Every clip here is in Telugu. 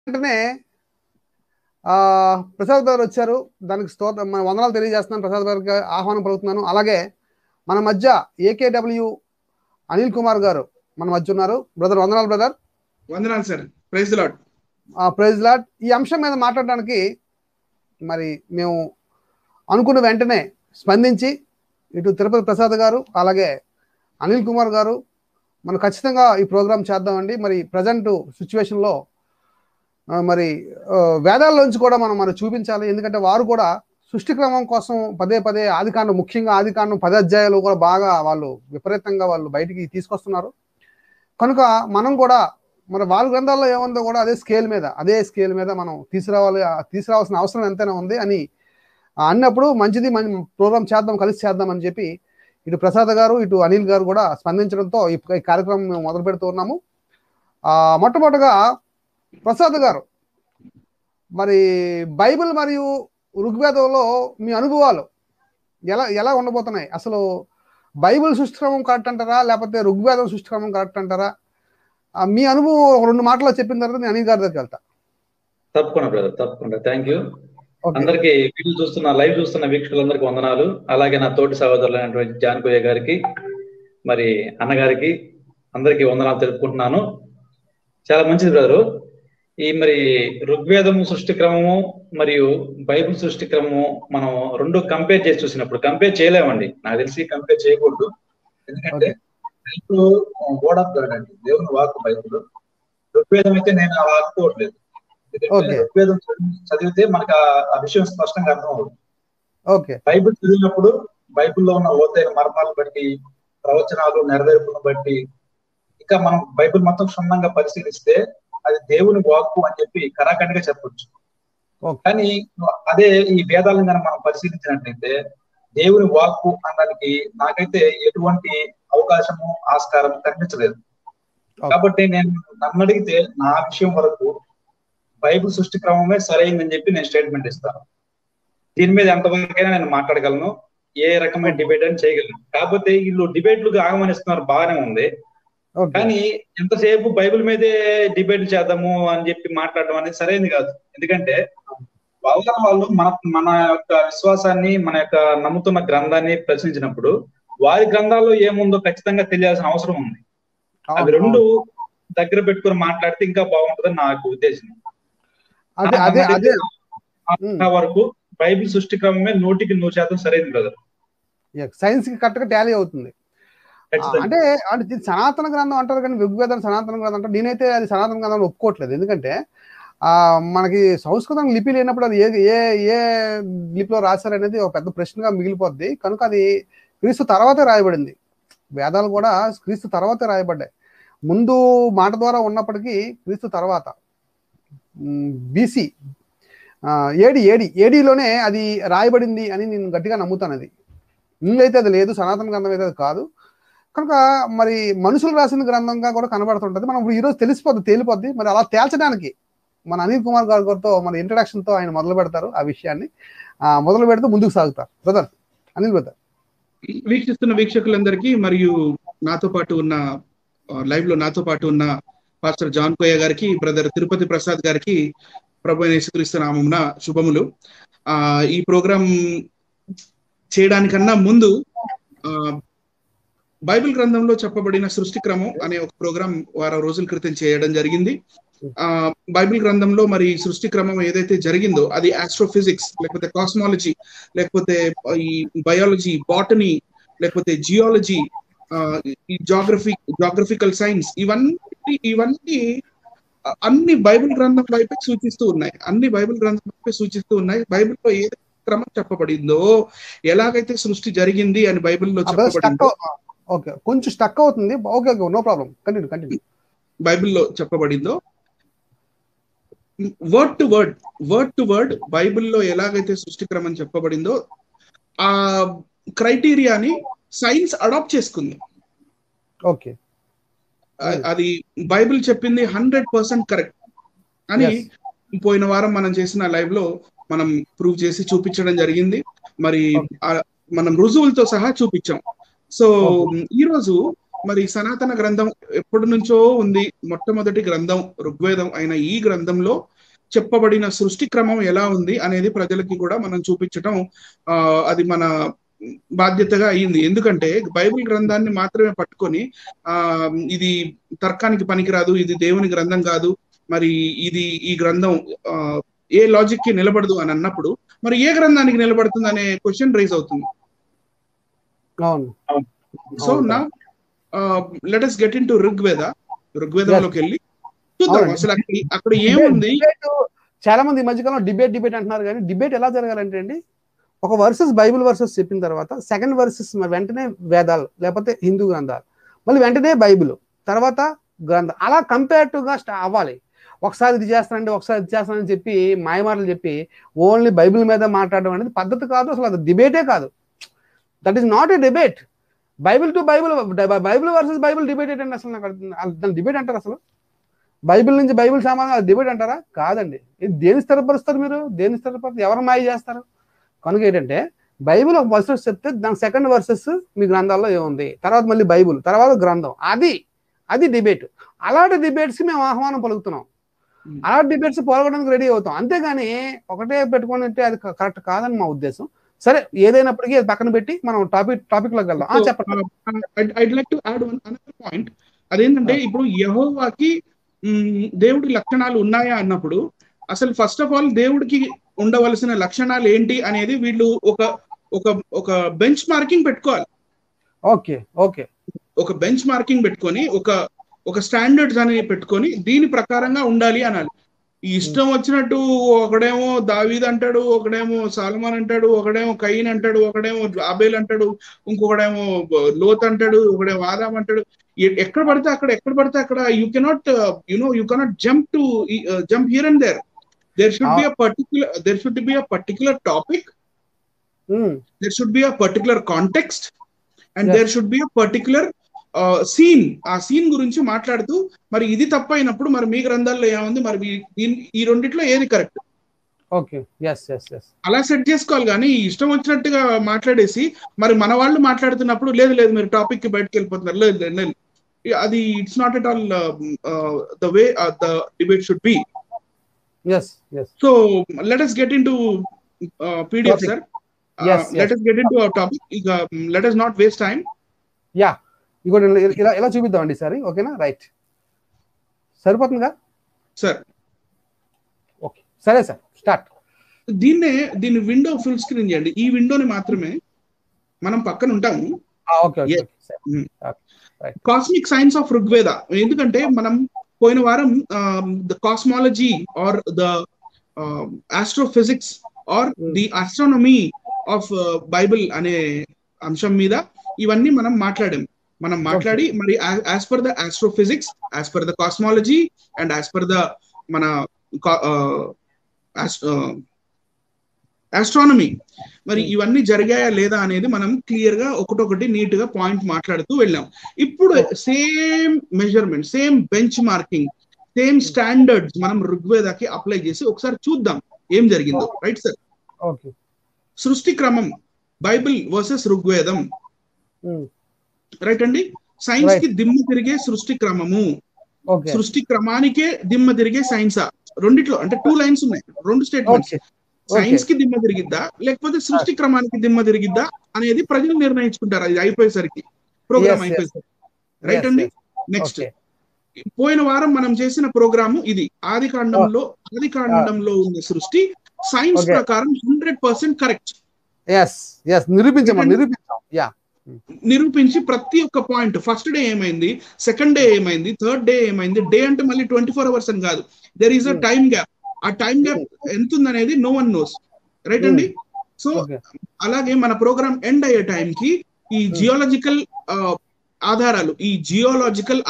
వెంటనే ప్రసాద్ గారు వచ్చారు. దానికి మన వందనాలు తెలియజేస్తున్నాను. ప్రసాద్ గారికి ఆహ్వానం పలుకుతున్నాను. అలాగే మన మధ్య ఏకేడబ్ల్యూ అనిల్ కుమార్ గారు మన మధ్య ఉన్నారు. బ్రదర్ వందనాలు బ్రదర్. వందనాలు sir. Praise the Lord. Praise Lord. ఈ అంశం మీద మాట్లాడడానికి మరి మేము అనుకున్న వెంటనే స్పందించి ఇటు తిరుపతి ప్రసాద్ గారు అలాగే అనిల్ కుమార్ గారు మనం ఖచ్చితంగా ఈ ప్రోగ్రాం చేద్దామండి. మరి ప్రజెంట్ సిచ్యువేషన్లో మరి వేదాల్లోంచి కూడా మనం చూపించాలి. ఎందుకంటే వారు కూడా సృష్టిక్రమం కోసం పదే పదే ఆదికాండం, ముఖ్యంగా ఆదికాండం 10 అధ్యాయాలు కూడా బాగా వాళ్ళు విపరీతంగా వాళ్ళు బయటికి తీసుకొస్తున్నారు. కనుక మనం కూడా మన వాళ్ళ గ్రంథాల్లో ఏముందో కూడా అదే స్కేల్ మీద మనం తీసుకురావాల్సిన అవసరం ఎంతైనా ఉంది అని అన్నప్పుడు మంచిది, ప్రోగ్రామ్ కలిసి చేద్దాం అని చెప్పి ఇటు ప్రసాద్ గారు ఇటు అనిల్ గారు కూడా స్పందించడంతో ఈ కార్యక్రమం మేము మొదలు పెడుతూ ఉన్నాము. మొట్టమొదటిగా ప్రసాద్ గారు, మరి బైబిల్ మరియు ఋగ్వేదంలో మీ అనుభవాలు ఎలా ఉండబోతున్నాయి? అసలు బైబిల్ సృష్టిక్రమం కరెక్ట్ అంటారా, లేకపోతే ఋగ్వేదం సృష్టిక్రమం కరెక్ట్ అంటారా? మీ అనుభవం 2 మాటల్లో చెప్పిన తర్వాత నేను అనిల్ గారి దగ్గరికి వెళ్తా. తప్పకుండా బ్రదర్, తప్పకుండా. Thank you. అందరికి లైవ్ చూస్తున్న వీక్షకులందరికీ వందనాలు. అలాగే నా తోటి సహోదరులైనటువంటి జాన్కోయ్య గారికి, మరి అన్నగారికి అందరికీ వందనాలు తెలుపుకుంటున్నాను. చాలా మంచిది బ్రదరు. ఈ మరి ఋగ్వేదము సృష్టిక్రమము మరియు బైబిల్ సృష్టిక్రమము మనం 2 కంపేర్ చేసి చూసినప్పుడు, కంపేర్ చేయలేమండి, నాకు తెలిసి కంపేర్ చేయకూడదు. ఎందుకంటే బైబిల్ వర్డ్ ఆఫ్ గాడ్ అండి, దేవుని వాక్కు బైబిల్. ఋగ్వేదం అయితే నేను అలా అనుకోవట్లేదు. ఋగ్వేదం చదివితే మనకు ఆ విషయం స్పష్టంగా అర్థం అవుతుంది. బైబిల్ చదివినప్పుడు బైబిల్లో ఉన్న లోతైన మర్మాలను బట్టి, ప్రవచనాలు నెరవేర్పులను బట్టి, ఇంకా మనం బైబిల్ మొత్తం క్షుణ్ణంగా పరిశీలిస్తే అది దేవుని వాక్కు అని చెప్పి కరాఖండిగా చెప్పొచ్చు. కానీ అదే ఈ వేదాలను కనుక మనం పరిశీలించినట్లయితే దేవుని వాక్కు అనడానికి నాకైతే ఎటువంటి అవకాశము ఆస్కారం కనిపించలేదు. కాబట్టి నన్ను అడిగితే నా విషయం వరకు బైబిల్ సృష్టి క్రమమే సరైందని చెప్పి నేను స్టేట్మెంట్ ఇస్తాను. దీని మీద ఎంతవరకైనా నేను మాట్లాడగలను, ఏ రకమైన డిబేట్ అని చేయగలను. కాకపోతే వీళ్ళు డిబేట్లకు ఆగమనిస్తున్నారు, బాగానే ఉంది. కానీ ఎంతసేపు బైబిల్ మీదే డిబేట్ చేద్దాము అని చెప్పి మాట్లాడడం అనేది సరైనది కాదు. ఎందుకంటే వాళ్ళు మన యొక్క విశ్వాసాన్ని, మన యొక్క నమ్ముతున్న గ్రంథాన్ని ప్రశ్నించినప్పుడు వారి గ్రంథాల్లో ఏముందో ఖచ్చితంగా తెలియాల్సిన అవసరం ఉంది. అవి 2 దగ్గర పెట్టుకుని మాట్లాడితే ఇంకా బాగుంటుందని నాకు ఉద్దేశం. వరకు బైబిల్ సృష్టి క్రమమే 100% సరైనది బ్రదర్. సైన్స్ కి కరెక్ట్ గా టాలీ అవుతుంది. అంటే సనాతన గ్రంథం అంటారు కానీ ఋగ్వేదం సనాతన గ్రంథం అంటారు. నేనైతే అది సనాతన గ్రంథం ఒప్పుకోవట్లేదు. ఎందుకంటే మనకి సంస్కృతం లిపి లేనప్పుడు అది ఏ లిపిలో రాశారనేది ఒక పెద్ద ప్రశ్నగా మిగిలిపోద్ది. కనుక అది క్రీస్తు తర్వాతే రాయబడింది. వేదాలు కూడా క్రీస్తు తర్వాతే రాయబడ్డాయి. ముందు మాట ద్వారా ఉన్నప్పటికీ క్రీస్తు తర్వాత బీసీ ఏడీలోనే అది రాయబడింది అని నేను గట్టిగా నమ్ముతాను. అది ఇంగ్లైతే అది లేదు, సనాతన గ్రంథం అయితే అది కాదు. కనుక మరి మనుషులు రాసిన గ్రంథంగా కూడా కనబడుతుంటది. మనం ఈరోజు తేలిపోద్ది. మరి అలా తేల్చడానికి మన అనిల్ కుమార్ గారితో మన ఇంట్రడక్షన్ తో ఆయన మొదలు పెడతారు. ఆ విషయాన్ని మొదలు పెడితే ముందుకు సాగుతారు. Brother Anil brother. వీక్షిస్తున్న వీక్షకులందరికీ మరియు నాతో పాటు ఉన్న లైవ్ లో నాతో పాటు ఉన్న పాస్టర్ జాన్కోయ్య గారికి, బ్రదర్ తిరుపతి ప్రసాద్ గారికి ప్రభు యేసుక్రీస్తు నామమున శుభములు. ఈ ప్రోగ్రాం చేయడానికన్నా ముందు బైబిల్ గ్రంథంలో చెప్పబడిన సృష్టి క్రమం అనే ఒక ప్రోగ్రాం 10 రోజుల క్రితం చేయడం జరిగింది. బైబిల్ గ్రంథంలో మరి సృష్టి క్రమం ఏదైతే జరిగిందో అది ఆస్ట్రోఫిజిక్స్, లేకపోతే కాస్మాలజీ, లేకపోతే ఈ బయాలజీ, బాటనీ, లేకపోతే జియాలజీ, ఈ జాగ్రఫికల్ సైన్స్, ఇవన్నీ అన్ని బైబిల్ గ్రంథం వైపే సూచిస్తూ ఉన్నాయి. బైబిల్లో ఏ క్రమం చెప్పబడిందో, ఎలాగైతే సృష్టి జరిగింది అని బైబిల్లో చెప్పబడిందో, కొంచెం స్టక్ అవుతుంది. No problem, continue. బైబిల్లో చెప్పబడిందో వర్డ్ టు వర్డ్ బైబిల్లో ఎలాగైతే సృష్టి క్రమం చెప్పబడిందో ఆ క్రైటీరియాని సైన్స్ అడాప్ట్ చేసుకుంది. అది బైబిల్ చెప్పింది 100% కరెక్ట్ అని పోయిన వారం మనం చేసిన లైవ్ లో మనం ప్రూవ్ చేసి చూపించడం జరిగింది. మరి మనం రుజువులతో సహా చూపించాం. సో ఈ రోజు మరి సనాతన గ్రంథం ఎప్పటి నుంచో ఉంది. మొట్టమొదటి గ్రంథం ఋగ్వేదం అయిన ఈ గ్రంథంలో చెప్పబడిన సృష్టి క్రమం ఎలా ఉంది అనేది ప్రజలకి కూడా మనం చూపించటం అది మన బాధ్యతగా అయింది. ఎందుకంటే బైబిల్ గ్రంథాన్ని మాత్రమే పట్టుకొని ఇది తర్కానికి పనికిరాదు, ఇది దేవుని గ్రంథం కాదు, మరి ఈ గ్రంథం ఏ లాజిక్ కి నిలబడదు అని అన్నప్పుడు మరి ఏ గ్రంథానికి నిలబడుతుంది అనే క్వశ్చన్ రైజ్ అవుతుంది. సో నా లెట్ us get into ఋగ్వేదంలోకి వెళ్ళి చూద్దాం అసలు అక్కడ ఏముంది. చాలా మంది ఈ మధ్యకాలంలో డిబేట్ అంటున్నారు, కానీ డిబేట్ ఎలా జరగాలంటే అండి, ఒక వర్సెస్ బైబిల్ వర్సెస్ చెప్పిన తర్వాత సెకండ్ వర్సెస్ వెంటనే వేదాలు లేకపోతే హిందూ గ్రంథాలు, మళ్ళీ వెంటనే బైబిల్, తర్వాత గ్రంథం, అలా కంపేరిటివ్ గా అవ్వాలి. ఒకసారి ఇది చేస్తానండి, ఒకసారి ఇది చేస్తానని చెప్పి మాయమాటలు చెప్పి ఓన్లీ బైబిల్ మీద మాట్లాడడం అనేది పద్ధతి కాదు, అసలు అది డిబేటే కాదు. That is not a debate. Bible to Bible, Bible versus Bible debate ఏంటండి అసలు? నాకు దాన్ని డిబేట్ అంటారు అసలు? బైబిల్ నుంచి బైబిల్ సామాన్లు డిబేట్ అంటారా? కాదండి. ఇది దేని స్థిరపరుస్తారు మీరు? దేని స్థిరపరుస్తారు? ఎవరు మాయ చేస్తారు? కనుక ఏంటంటే బైబిల్ ఒక వర్సెస్ చెప్తే దాని సెకండ్ వర్సెస్ మీ గ్రంథాల్లో ఏముంది, తర్వాత మళ్ళీ బైబిల్, తర్వాత గ్రంథం, అది డిబేట్. అలాంటి డిబేట్స్ మేము ఆహ్వానం పలుకుతున్నాం, అలాంటి డిబేట్స్ పోలగడానికి రెడీ అవుతాం. అంతేగాని ఒకటే పెట్టుకొని అంటే అది కరెక్ట్ కాదని మా ఉద్దేశం. సరే, ఏదైనప్పటికీ అది పక్కన పెట్టి మనం టాపిక్ లోకి వెళ్దాం. చెప్పండి. I'd like to add one another point. అదేంటంటే ఇప్పుడు యెహోవాకి దేవుడి లక్షణాలు ఉన్నాయా అన్నప్పుడు అసలు ఫస్ట్ ఆఫ్ ఆల్ దేవుడికి ఉండవలసిన లక్షణాలు ఏంటి అనేది వీళ్ళు ఒక బెంచ్ మార్కింగ్ పెట్టుకోవాలి. ఒక బెంచ్ మార్కింగ్ పెట్టుకొని ఒక స్టాండర్డ్స్ అనేది పెట్టుకొని దీని ప్రకారంగా ఉండాలి అనాలి. ఈ ఇష్టం వచ్చినట్టు ఒకడేమో దావీద్ అంటాడు, ఒకడేమో సాలమాన్ అంటాడు, ఒకడేమో కయీన్ అంటాడు, ఒకడేమో ఆబేల్ అంటాడు, ఇంకొకడేమో లోత్ అంటాడు, ఒకడేమో ఆదాం అంటాడు. ఎక్కడ పడితే అక్కడ you cannot jump here and there. There should be a particular topic, there should be a particular context, and there should be a particular scene. ఆ సీన్ గురించి మాట్లాడుతూ మరి ఇది తప్పైనప్పుడు మరి మీ గ్రంథాల్లో ఏముంది, మరి ఈ రెండిట్లో ఏది కరెక్ట్, అలా సెట్ చేసుకోవాలి. కానీ ఇష్టం వచ్చినట్టుగా మాట్లాడేసి మరి మన వాళ్ళు మాట్లాడుతున్నప్పుడు లేదు మీరు టాపిక్ కి బయటకు వెళ్ళిపోతున్నారు, లేదు అది it's not at all the way the debate should be. Yes. So let us get into PDF, sir. Let us get into our topic. Let us not waste time. Yeah. ఇలా చూపిద్దామండి సరే, ఓకేనా? రైట్, సరిపోతుందిగా సార్? ఓకే, సరే సార్, స్టార్ట్. దీన్ని విండో ఫుల్ స్క్రీన్ చేయండి. ఈ విండోని మాత్రమే మనం పక్కన ఉంటాము. Cosmic science of Rigveda. ఎందుకంటే మనం పోయిన వారం the cosmology or the astrophysics or the astronomy of Bible అనే అంశం మీద ఇవన్నీ మనం మాట్లాడి మరి as per the astrophysics, as per the cosmology and as per the మన ఆస్ట్రానమీ మరి ఇవన్నీ జరిగాయా లేదా అనేది మనం క్లియర్ గా ఒకటొకటి నీట్ గా పాయింట్ మాట్లాడుతూ వెళ్ళాం. ఇప్పుడు same measurement, same bench marking, same standards మనం ఋగ్వేదకి అప్లై చేసి ఒకసారి చూద్దాం ఏం జరిగిందో. Right sir? సృష్టి క్రమం బైబిల్ వర్సెస్ ఋగ్వేదం. రైట్ అండి. సైన్స్ కి దిమ్మ తిరిగే సృష్టి క్రమము, సృష్టి క్రమానికే దిమ్మ తిరిగే సైన్సా? రెండిట్లో అంటే 2 లైన్స్ ఉన్నాయి, 2 స్టేట్మెంట్స్. సైన్స్ కి దిమ్మ తిరిగిద్దా లేకపోతే సృష్టి క్రమానికి దిమ్మ తిరిగిద్దా అనేది ప్రజలు నిర్ణయించుకుంటారు అది అయిపోయేసరికి, ప్రోగ్రామ్ అయిపోయేసరికి. రైట్ అండి. నెక్స్ట్, పోయిన వారం మనం చేసిన ప్రోగ్రాము ఇది. ఆది కాండంలో ఉన్న సృష్టి సైన్స్ ప్రకారం 100% కరెక్ట్. నిరూపించి ప్రతి ఒక్క పాయింట్, ఫస్ట్ డే ఏమైంది, సెకండ్ డే ఏమైంది, థర్డ్ డే ఏమైంది, డే అంటే మళ్ళీ 24 hours అని కాదు, there is a time gap. ఆ టైం గ్యాప్ ఎంత ఉందనేది నో వన్ నోస్. రైట్ అండి. సో అలాగే మన ప్రోగ్రామ్ ఎండ్ అయ్యే టైంకి ఈ జియోలాజికల్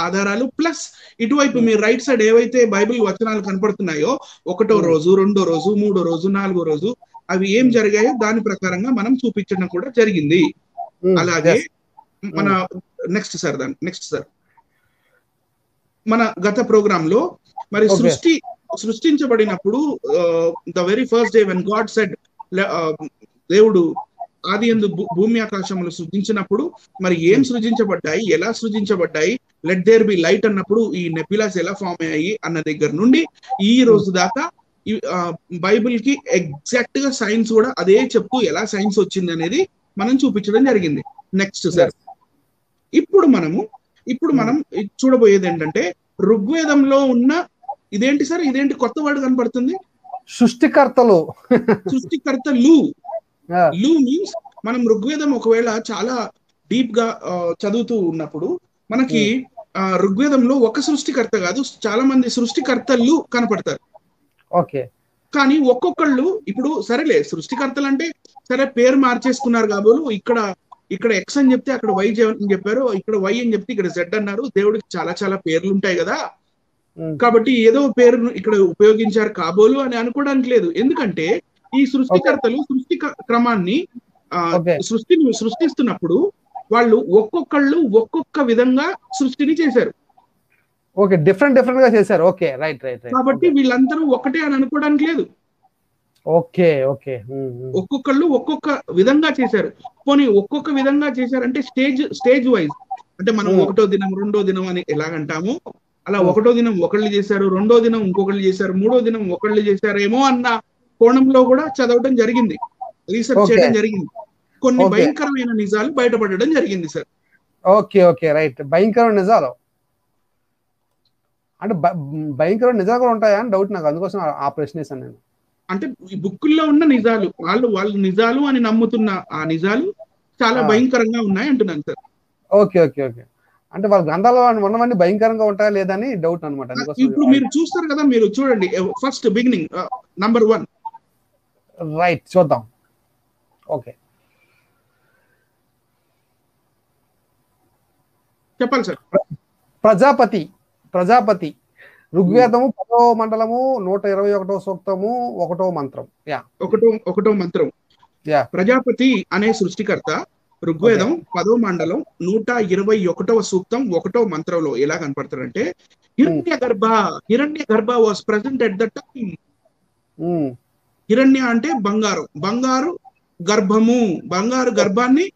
ఆధారాలు ప్లస్ ఇటువైపు మీ రైట్ సైడ్ ఏవైతే బైబిల్ వచనాలు కనపడుతున్నాయో 1వ రోజు, 2వ రోజు, 3వ రోజు, 4వ రోజు అవి ఏం జరిగాయో దాని ప్రకారంగా మనం చూపించడం కూడా జరిగింది. అలాగే మన నెక్స్ట్ సార్ మన గత ప్రోగ్రామ్ లో మరి సృష్టించబడినప్పుడు the very first day when God said, దేవుడు ఆదియందు భూమి ఆకాశములు సృజించినప్పుడు మరి ఏం సృజించబడ్డాయి, ఎలా సృజించబడ్డాయి, లెట్ దేర్ బి లైట్ అన్నప్పుడు ఈ నెబ్యులాస్ ఎలా ఫామ్ అయ్యాయి అన్న దగ్గర నుండి ఈ రోజు దాకా బైబిల్ కి ఎగ్జాక్ట్ గా సైన్స్ కూడా అదే చెప్తూ ఎలా సైన్స్ వచ్చింది అనేది మనం చూపించడం జరిగింది. నెక్స్ట్ సార్, ఇప్పుడు మనం చూడబోయేది ఏంటంటే ఋగ్వేదంలో ఉన్న ఇదేంటి సార్, ఇదేంటి కొత్త వర్డ్ కనపడుతుంది, సృష్టికర్తలు. సృష్టికర్తలు. లు మీన్స్ మనం ఋగ్వేదం ఒకవేళ చాలా డీప్ గా చదువుతూ ఉన్నప్పుడు మనకి ఋగ్వేదంలో ఒక సృష్టికర్త కాదు, చాలా మంది సృష్టికర్తలు కనపడతారు. ఓకే. కానీ ఒక్కొక్కళ్ళు ఇప్పుడు సరేలే సృష్టికర్తలు అంటే సరే పేరు మార్చేసుకున్నారు కాబోలు, ఇక్కడ ఎక్స్ అని చెప్తే అక్కడ వై అని చెప్పారు, ఇక్కడ వై అని చెప్తే ఇక్కడ జెడ్ అన్నారు. దేవుడికి చాలా చాలా పేర్లు ఉంటాయి కదా, కాబట్టి ఏదో పేరును ఇక్కడ ఉపయోగించారు కాబోలు అని అనుకోవడానికి లేదు. ఎందుకంటే ఈ సృష్టికర్తలు సృష్టి క్రమాన్ని సృష్టిస్తున్నప్పుడు వాళ్ళు ఒక్కొక్కళ్ళు ఒక్కొక్క విధంగా సృష్టిని చేశారు. ఓకే, డిఫరెంట్ గా చేశారు. Okay, right. కాబట్టి వీళ్ళందరూ ఒకటే అని అనుకోవడానికి లేదు. ఓకే. ఒక్కొక్కళ్ళు ఒక్కొక్క విధంగా చేశారు. పోనీ ఒక్కొక్క విధంగా చేశారంటే స్టేజ్ వైజ్, అంటే మనం ఒకటో దినం రెండో దినం అని ఎలాగంటాము అలా ఒకటో దినం ఒకళ్ళు చేశారు, రెండో దినం ఇంకొకళ్ళు చేశారు, మూడో దినం ఒకళ్ళు చేశారేమో అన్న కోణంలో కూడా చదవడం జరిగింది, రీసెర్చ్ చేయడం జరిగింది. కొన్ని భయంకరమైన నిజాలు బయటపడడం జరిగింది సార్. Okay, right. భయంకరమైన నిజాలు అంటే భయంకరమైన నిజాలు కూడా ఉంటాయా అని డౌట్ నాకు, అందుకోసం ఆ ప్రశ్న వేసాను నేను. అంటే ఈ బుక్కుల్లో ఉన్న నిజాలు వాళ్ళు నిజాలు అని నమ్ముతున్న ఆ నిజాలు చాలా భయంకరంగా ఉన్నాయి అంటున్నాను సార్. ఓకే. అంటే వాళ్ళ గ్రంథాలు ఉన్నవన్నీ భయంకరంగా ఉంటాయా లేదని డౌట్ అనమాట. ఇప్పుడు మీరు చూస్తారు కదా, మీరు చూడండి ఫస్ట్ బిగినింగ్ నంబర్ 1. రైట్, చూద్దాం. ఓకే, చెప్పాలి సార్. ప్రజాపతి ఋగ్వేదము 10వ మండలము 121వ సూక్తము 1వ మంత్రం. ఒకటో మంత్రం. ప్రజాపతి అనే సృష్టికర్త ఋగ్వేదం 10వ మండలం 121వ సూక్తం 1వ మంత్రంలో ఎలా కనపడతాడంటే హిరణ్య గర్భ was present at the time. హిరణ్య అంటే బంగారు గర్భము, బంగారు గర్భాన్ని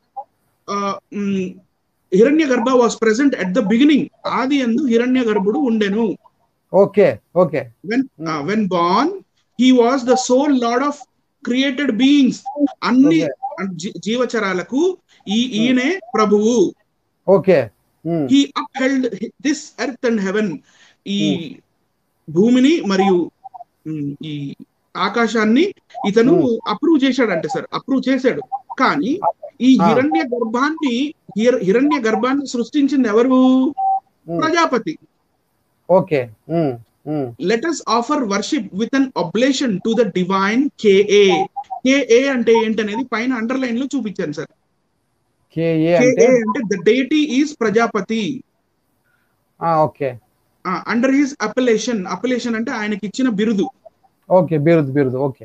హిరణ్య గర్భ was present at the beginning. ఆది యందు హిరణ్య గర్భుడు ఉండెను. Okay. When born he was the sole lord of created beings. అన్ని జీవచరాలకు ఈయనే ప్రభువు. Okay. he upheld this earth and heaven. ఈ భూమిని మరియు ఈ ఆకాశాన్ని ఇతను అప్రూవ్ చేశాడంటే సార్, అప్రూవ్ చేశాడు. కానీ ఈ హిరణ్య గర్భాన్ని సృష్టించింది ఎవరు? Prajapati. Okay. Let us offer worship with an oblation to the divine KA. KA అంటే ఏంటనేది పైన అండర్లైన్ లో చూపించాను సార్. KA అంటే the deity is Prajapati. Okay. Under his appellation అంటే ఆయనకి ఇచ్చిన బిరుదు. ఓకే, బిరుదు. ఓకే.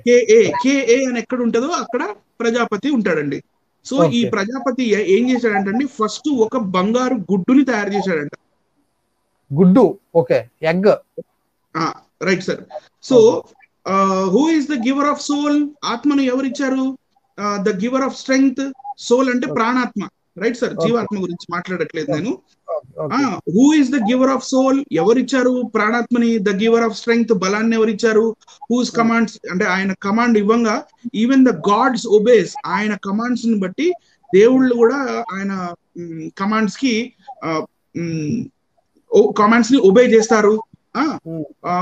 KA అని ఎక్కడ ఉంటుందో అక్కడ ప్రజాపతి ఉంటాడండి. సో ఈ ప్రజాపతి ఏం చేశాడంటే ఫస్ట్ ఒక బంగారు గుడ్డుని తయారు చేశాడంట. గుడ్డు. Okay, egg. Right sir. So who is the giver of soul? ఆత్మను ఎవరిచ్చారు? The giver of strength. Soul అంటే ప్రాణాత్మ. రైట్ సార్, జీవాత్మ గురించి మాట్లాడట్లేదు నేను. Who is the giver of soul? ఎవరిచ్చారు ప్రాణాత్మని? ద గివర్ ఆఫ్ స్ట్రెంగ్త్, బలాన్ని ఎవరిచ్చారు? హూస్ కమాండ్స్ అంటే ఆయన కమాండ్ ఇవ్వంగా ఈవెన్ ద గాడ్స్ ఒబేస్. ఆయన కమాండ్స్ ని బట్టి దేవుళ్ళు కూడా ఆయన కమాండ్స్ ని ఒబే చేస్తారు.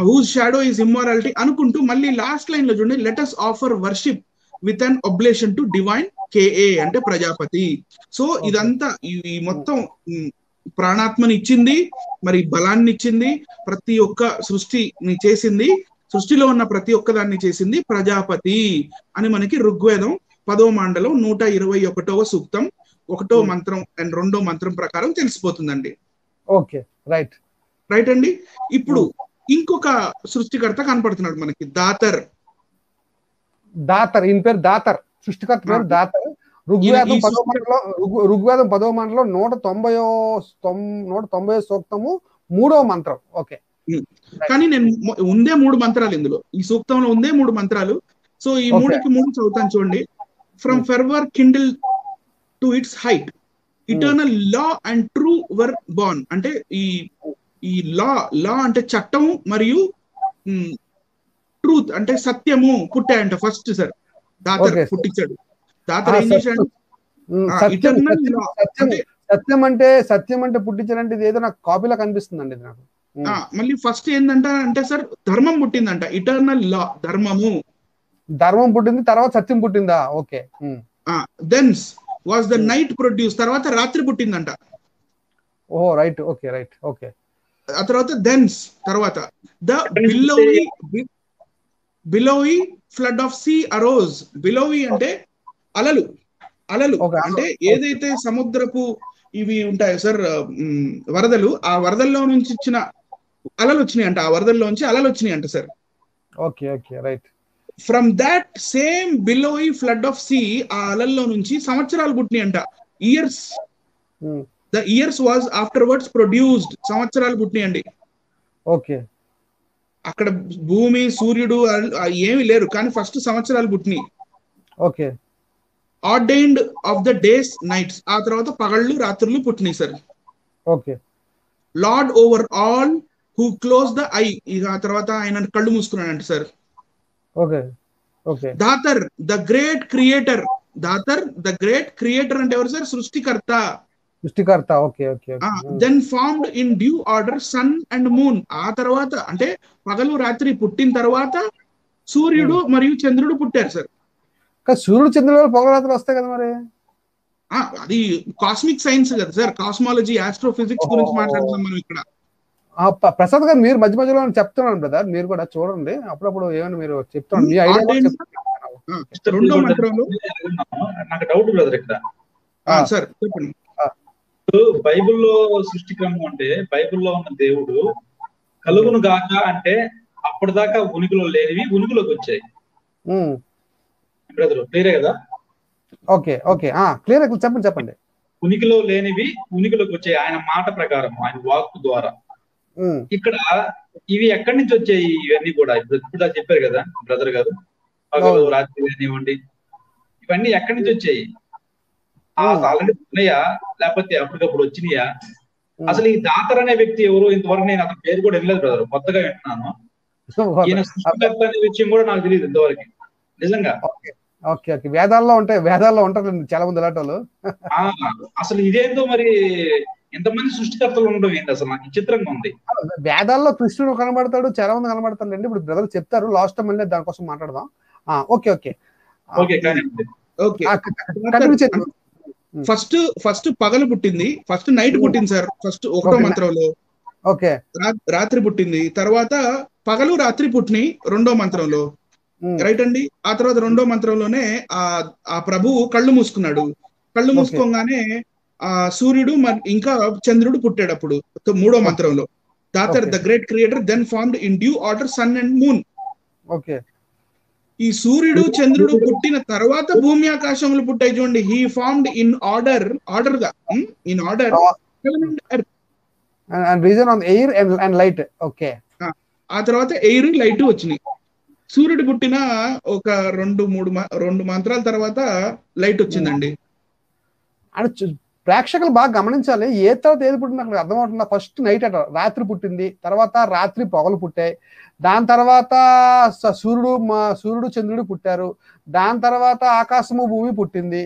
హూస్ షాడో ఈజ్ ఇమ్మోరాలిటీ అనుకుంటూ మళ్ళీ లాస్ట్ లైన్ లో చూడండి, let us offer worship with an oblation to divine KA అంటే ప్రజాపతి. సో ఇదంతా ఈ మొత్తం ప్రాణాత్మని ఇచ్చింది, మరి బలాన్ని ఇచ్చింది, ప్రతి ఒక్క సృష్టిని చేసింది, సృష్టిలో ఉన్న ప్రతి ఒక్కదాన్ని చేసింది ప్రజాపతి అని మనకి ఋగ్వేదం 10వ మండలం 121వ సూక్తం 1వ మంత్రం అండ్ 2వ మంత్రం ప్రకారం తెలిసిపోతుందండి. ఓకే, రైట్ అండి. ఇప్పుడు ఇంకొక సృష్టికర్త కనపడుతున్నాడు మనకి, దాతర్. ఈయన పేరు దాతర్, సృష్టికర్త పేరు దాతర్. ఋగ్వేదం 10వ మండలం 190వ సూక్తము 3వ మంత్రం. ఓకే. కానీ నేను ఉందే 3 మంత్రాలు ఇందులో, ఈ సూక్తంలో ఉందే 3 మంత్రాలు. సో ఈ 3కి 3 చదువుతాను చూడండి. From fervour Kindle to it's height, eternal law and true were born. అంటే ఈ లా అంటే చట్టం మరియు ట్రూత్ అంటే సత్యము పుట్టాయంట ఫస్ట్ సార్. దాతర్ Okay, sir. పుట్టించాడు. దాతర్ ఏం సత్యం చేశాడు? సత్యం ఇటర్నల్ సత్యం లా సత్యం అంటే సత్యం అంటే పుట్టించారంటే ఇది ఏదో నాకు కాపీలా కనిపిస్తుందండి ఇది నాకు. మళ్ళీ ఫస్ట్ ఏంటంట అంటే సార్ ధర్మం పుట్టిందంట. ఇటర్నల్ లా ధర్మము. ధర్మం పుట్టింది, తర్వాత సత్యం పుట్టిందా? Okay. Thence was the night produce, తర్వాత రాత్రి పుట్టిందంట. ఓహో, రైట్. Okay, right. ఓకే. ఆ తర్వాత దెన్స్ తర్వాత the billowy flood of sea arose. Billowy అంటే అలలు. అలలు Okay, అంటే ఏదైతే సముద్రపు ఇవి ఉంటాయో సార్ వరదలు, ఆ వరదల్లో నుంచి ఇచ్చిన అలలు వచ్చినాయి అంట. ఆ వరదల్లోంచి అలలు వచ్చినాయి అంట sir. Okay, okay, right. From that same billowy flood of sea, ఆ అలల్లో నుంచి సంవత్సరాలు పుట్టినాయి అంట. Years, the years was afterwards produced. సంవత్సరాలు పుట్టినాయండి. ఓకే. అక్కడ భూమి సూర్యుడు ఏమి లేరు, కానీ ఫస్ట్ సంవత్సరాలు పుట్టినాయి. Okay. Ordained of the days nights, ఆ తర్వాత పగళ్ళు రాత్రులు పుట్టినాయి sir. Okay. Lord over all who close the eye, ఇక ఆ తర్వాత ఆయన కళ్ళు మూసుకున్నాడంట sir. Okay. Okay. Dhatar the great creator. Dhatar the great creator అంటే ఎవరు సార్? సృష్టికర్త. సృష్టికర్త. Okay, okay. Then formed in due order sun and moon. ఆ తర్వాత అంటే పగలు రాత్రి పుట్టిన తర్వాత సూర్యుడు మరియు చంద్రుడు పుట్టారు సార్. సూర్యుడు చంద్రుడు పొగరాత్రులు వస్తాయి కదా మరి. అది కాస్మిక్ సైన్స్ కదా సార్. కాస్మాలజీ, ఆస్ట్రోఫిజిక్స్ గురించి మాట్లాడుతున్నాం మనం ఇక్కడ. ప్రసాద్ గారు, మీరు మధ్య మధ్యలో చెప్తున్నాను బ్రదర్, మీరు కూడా చూడండి అప్పుడప్పుడు ఏమైనా మీరు చెప్తున్నాను మీ ఐడియా. రెండో మంత్రంలో నాకు డౌట్ బ్రదర్ ఇక్కడ. సార్ చెప్పండి. బైబిల్లో సృష్టిక్రమం అంటే బైబిల్లో ఉన్న దేవుడు కలుగును గాక అంటే అప్పటిదాకా ఉనికిలో లేనివి ఉనికిలోకి వచ్చాయి. బ్రదర్ క్లియరే కదా? Okay, okay, clear. చెప్పండి, చెప్పండి. ఉనికిలో లేనివి ఉనికిలోకి వచ్చాయి ఆయన మాట ప్రకారం, ఆయన వాక్ ద్వారా. ఇక్కడ ఇవి ఎక్కడి నుంచి వచ్చాయి? ఇవన్నీ కూడా ఇప్పుడు చెప్పారు కదా బ్రదర్ గారు, పగలు రాత్రి కానివ్వండి, ఇవన్నీ ఎక్కడి నుంచి వచ్చాయి? ఆల్రెడీ ఉన్నాయా లేకపోతే అప్పటికప్పుడు వచ్చినాయా? అసలు ఈ దాతర్ అనే వ్యక్తి ఎవరు? ఇంతవరకు నేను అతని పేరు కూడా వినలేదు బ్రదర్, కొత్తగా వింటున్నాను. ఈయన సృష్టికర్త అనే విషయం కూడా నాకు తెలియదు ఇంతవరకు నిజంగా. Okay, okay. వేదాల్లో ఉంటారు చాలా మంది ఇలాంటి వాళ్ళు. అసలు ఇదేందో మరి ఎంతమంది సృష్టికర్తలు ఉండడం ఏంటి అసలు? నాకు విచిత్రంగా ఉంది. వేదాల్లో కృష్ణుడు కనబడతాడు, చాలా మంది కనబడతాడు అండి. ఇప్పుడు బ్రదర్ చెప్తారు, లాస్ట్ టైం మళ్ళీ దానికోసం మాట్లాడదాం. Okay, okay, okay. ఫస్ట్ పగలు పుట్టింది, ఫస్ట్ నైట్ పుట్టింది సార్. ఫస్ట్ ఒకటో మంత్రంలో ఓకే రాత్రి పుట్టింది, తర్వాత పగలు రాత్రి పుట్టినాయి రెండో మంత్రంలో, రైట్ అండి. ఆ తర్వాత రెండో మంత్రంలోనే ఆ ప్రభువు కళ్ళు మూసుకున్నాడు. కళ్ళు మూసుకోగానే ఆ సూర్యుడు ఇంకా చంద్రుడు పుట్టాడు అప్పుడు మూడో మంత్రంలో. Dhatar the great creator then formed in due order sun and moon. Okay. ఈ సూర్యుడు చంద్రుడు పుట్టిన తర్వాత భూమి ఆకాశములు పుట్టాయి చూడండి. హీ ఫార్మ్డ్ ఇన్ ఆర్డర్ గా, in order reason on air and light. Okay. ఆ తర్వాత ఎయిర్ లైట్ వచ్చినాయి. సూర్యుడు పుట్టిన ఒక రెండు మంత్రాల తర్వాత లైట్ వచ్చిందండి. అంటే ప్రేక్షకులు బాగా గమనించాలి, ఏ తర్వాత ఏది పుట్టింది అక్కడ అర్థమవుతుందా? ఫస్ట్ నైట్ అట, రాత్రి పుట్టింది, తర్వాత రాత్రి పొగలు పుట్టాయి, దాని తర్వాత సూర్యుడు చంద్రుడు పుట్టారు, దాని తర్వాత ఆకాశము భూమి పుట్టింది.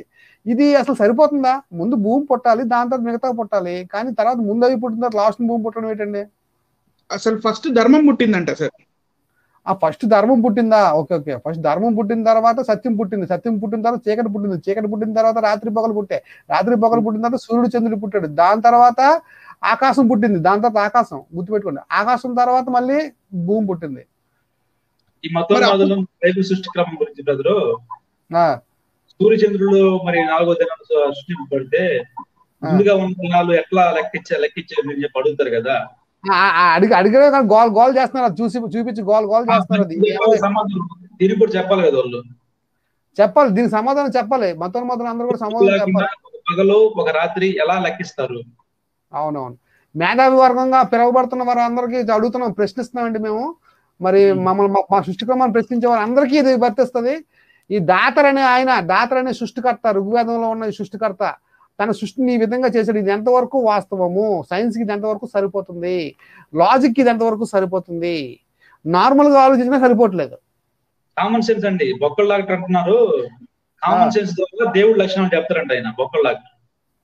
ఇది అసలు సరిపోతుందా? ముందు భూమి పుట్టాలి, దాని తర్వాత మిగతా పుట్టాలి, కానీ తర్వాత ముందు అవి పుట్టిన తర్వాత లాస్ట్ భూమి పుట్టడం ఏంటండి? అసలు ఫస్ట్ ధర్మం పుట్టిందంట సార్. ఫస్ట్ ధర్మం పుట్టిందా? Okay, okay. ఫస్ట్ ధర్మం పుట్టిన తర్వాత సత్యం పుట్టింది, సత్యం పుట్టిన తర్వాత చీకటి పుట్టింది, చీకటి పుట్టిన తర్వాత రాత్రి పొగలు పుట్టాయి, రాత్రి పొగలు పుట్టిన తర్వాత సూర్యుడు చంద్రుడు పుట్టాడు, దాని తర్వాత ఆకాశం పుట్టింది, దాని తర్వాత ఆకాశం గుర్తుపెట్టుకోండి, ఆకాశం తర్వాత మళ్ళీ భూమి పుట్టింది. ఈ మొత్తం సృష్టి క్రమం గురించి బ్రదరు, సూర్య చంద్రుడు మరి 4వ దినం సృష్టింపబడితే ముందుగా ఉన్న దినాలు ఎట్లా లెక్కించారు మీరు చెప్పి అడుగుతారు కదా. అడిగే గోల్ చేస్తున్నారు, చూపించి గోల్ చేస్తున్నారు. దీనికి కూడా చెప్పాలి కదా వాళ్ళు, చెప్పాలి, దీనికి సమాధానం చెప్పాలి. మొత్తం అందరూ కూడా సమాధానం చెప్పాలి. పగలు ఒక రాత్రి ఎలా లెక్కిస్తారు? అవునవును. మేధావి వర్గంగా పిలువబడుతున్న వారు అందరికీ అడుగుతున్నాం, ప్రశ్నిస్తున్నామండి మేము. మరి మమ్మల్ని మా సృష్టిక్రమాన్ని ప్రశ్నించే వారు అందరికీ ఇది వర్తిస్తుంది. ఈ దాతర్ అనే సృష్టికర్త, ఋగ్వేదంలో ఉన్న సృష్టికర్త తన సృష్టిని ఈ విధంగా చేశాడు. ఇది ఎంతవరకు వాస్తవము? సైన్స్కి ఇది ఎంతవరకు సరిపోతుంది? లాజిక్కి ఇది ఎంతవరకు సరిపోతుంది? నార్మల్గా ఆలోచించినా సరిపోవట్లేదు. కామన్ సెన్స్ అండి. బొక్కల్లాగా అంటున్నారు. కామన్ సెన్స్ ద్వారా దేవుడి లక్షణం చెప్తారంట ఆయన బొక్కల్లాగా.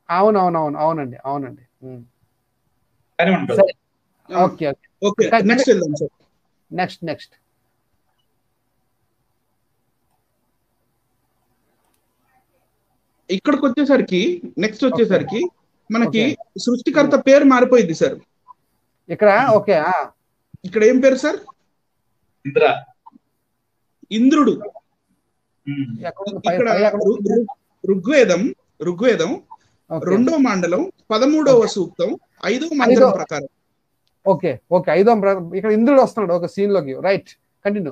అవునవునవును, అవునండి, అవునండి. కానీ ఉంటుంది. ఓకే ఓకే, నెక్స్ట్ వెళ్దాం సార్. నెక్స్ట్ ఇక్కడికి వచ్చేసరికి నెక్స్ట్ వచ్చేసరికి మనకి సృష్టికర్త పేరు మారిపోయింది సార్ ఇక్కడ. ఓకే, ఇక్కడ ఏం పేరు సార్? ఇంద్రుడు. ఇక్కడ ఋగ్వేదం 2వ మండలం 13వ సూక్తం 5వ మంత్రం ప్రకారం. ఓకే 5వ ఇక్కడ ఇంద్రుడు వస్తున్నాడు ఒక సీన్ లోకి. Right, continue.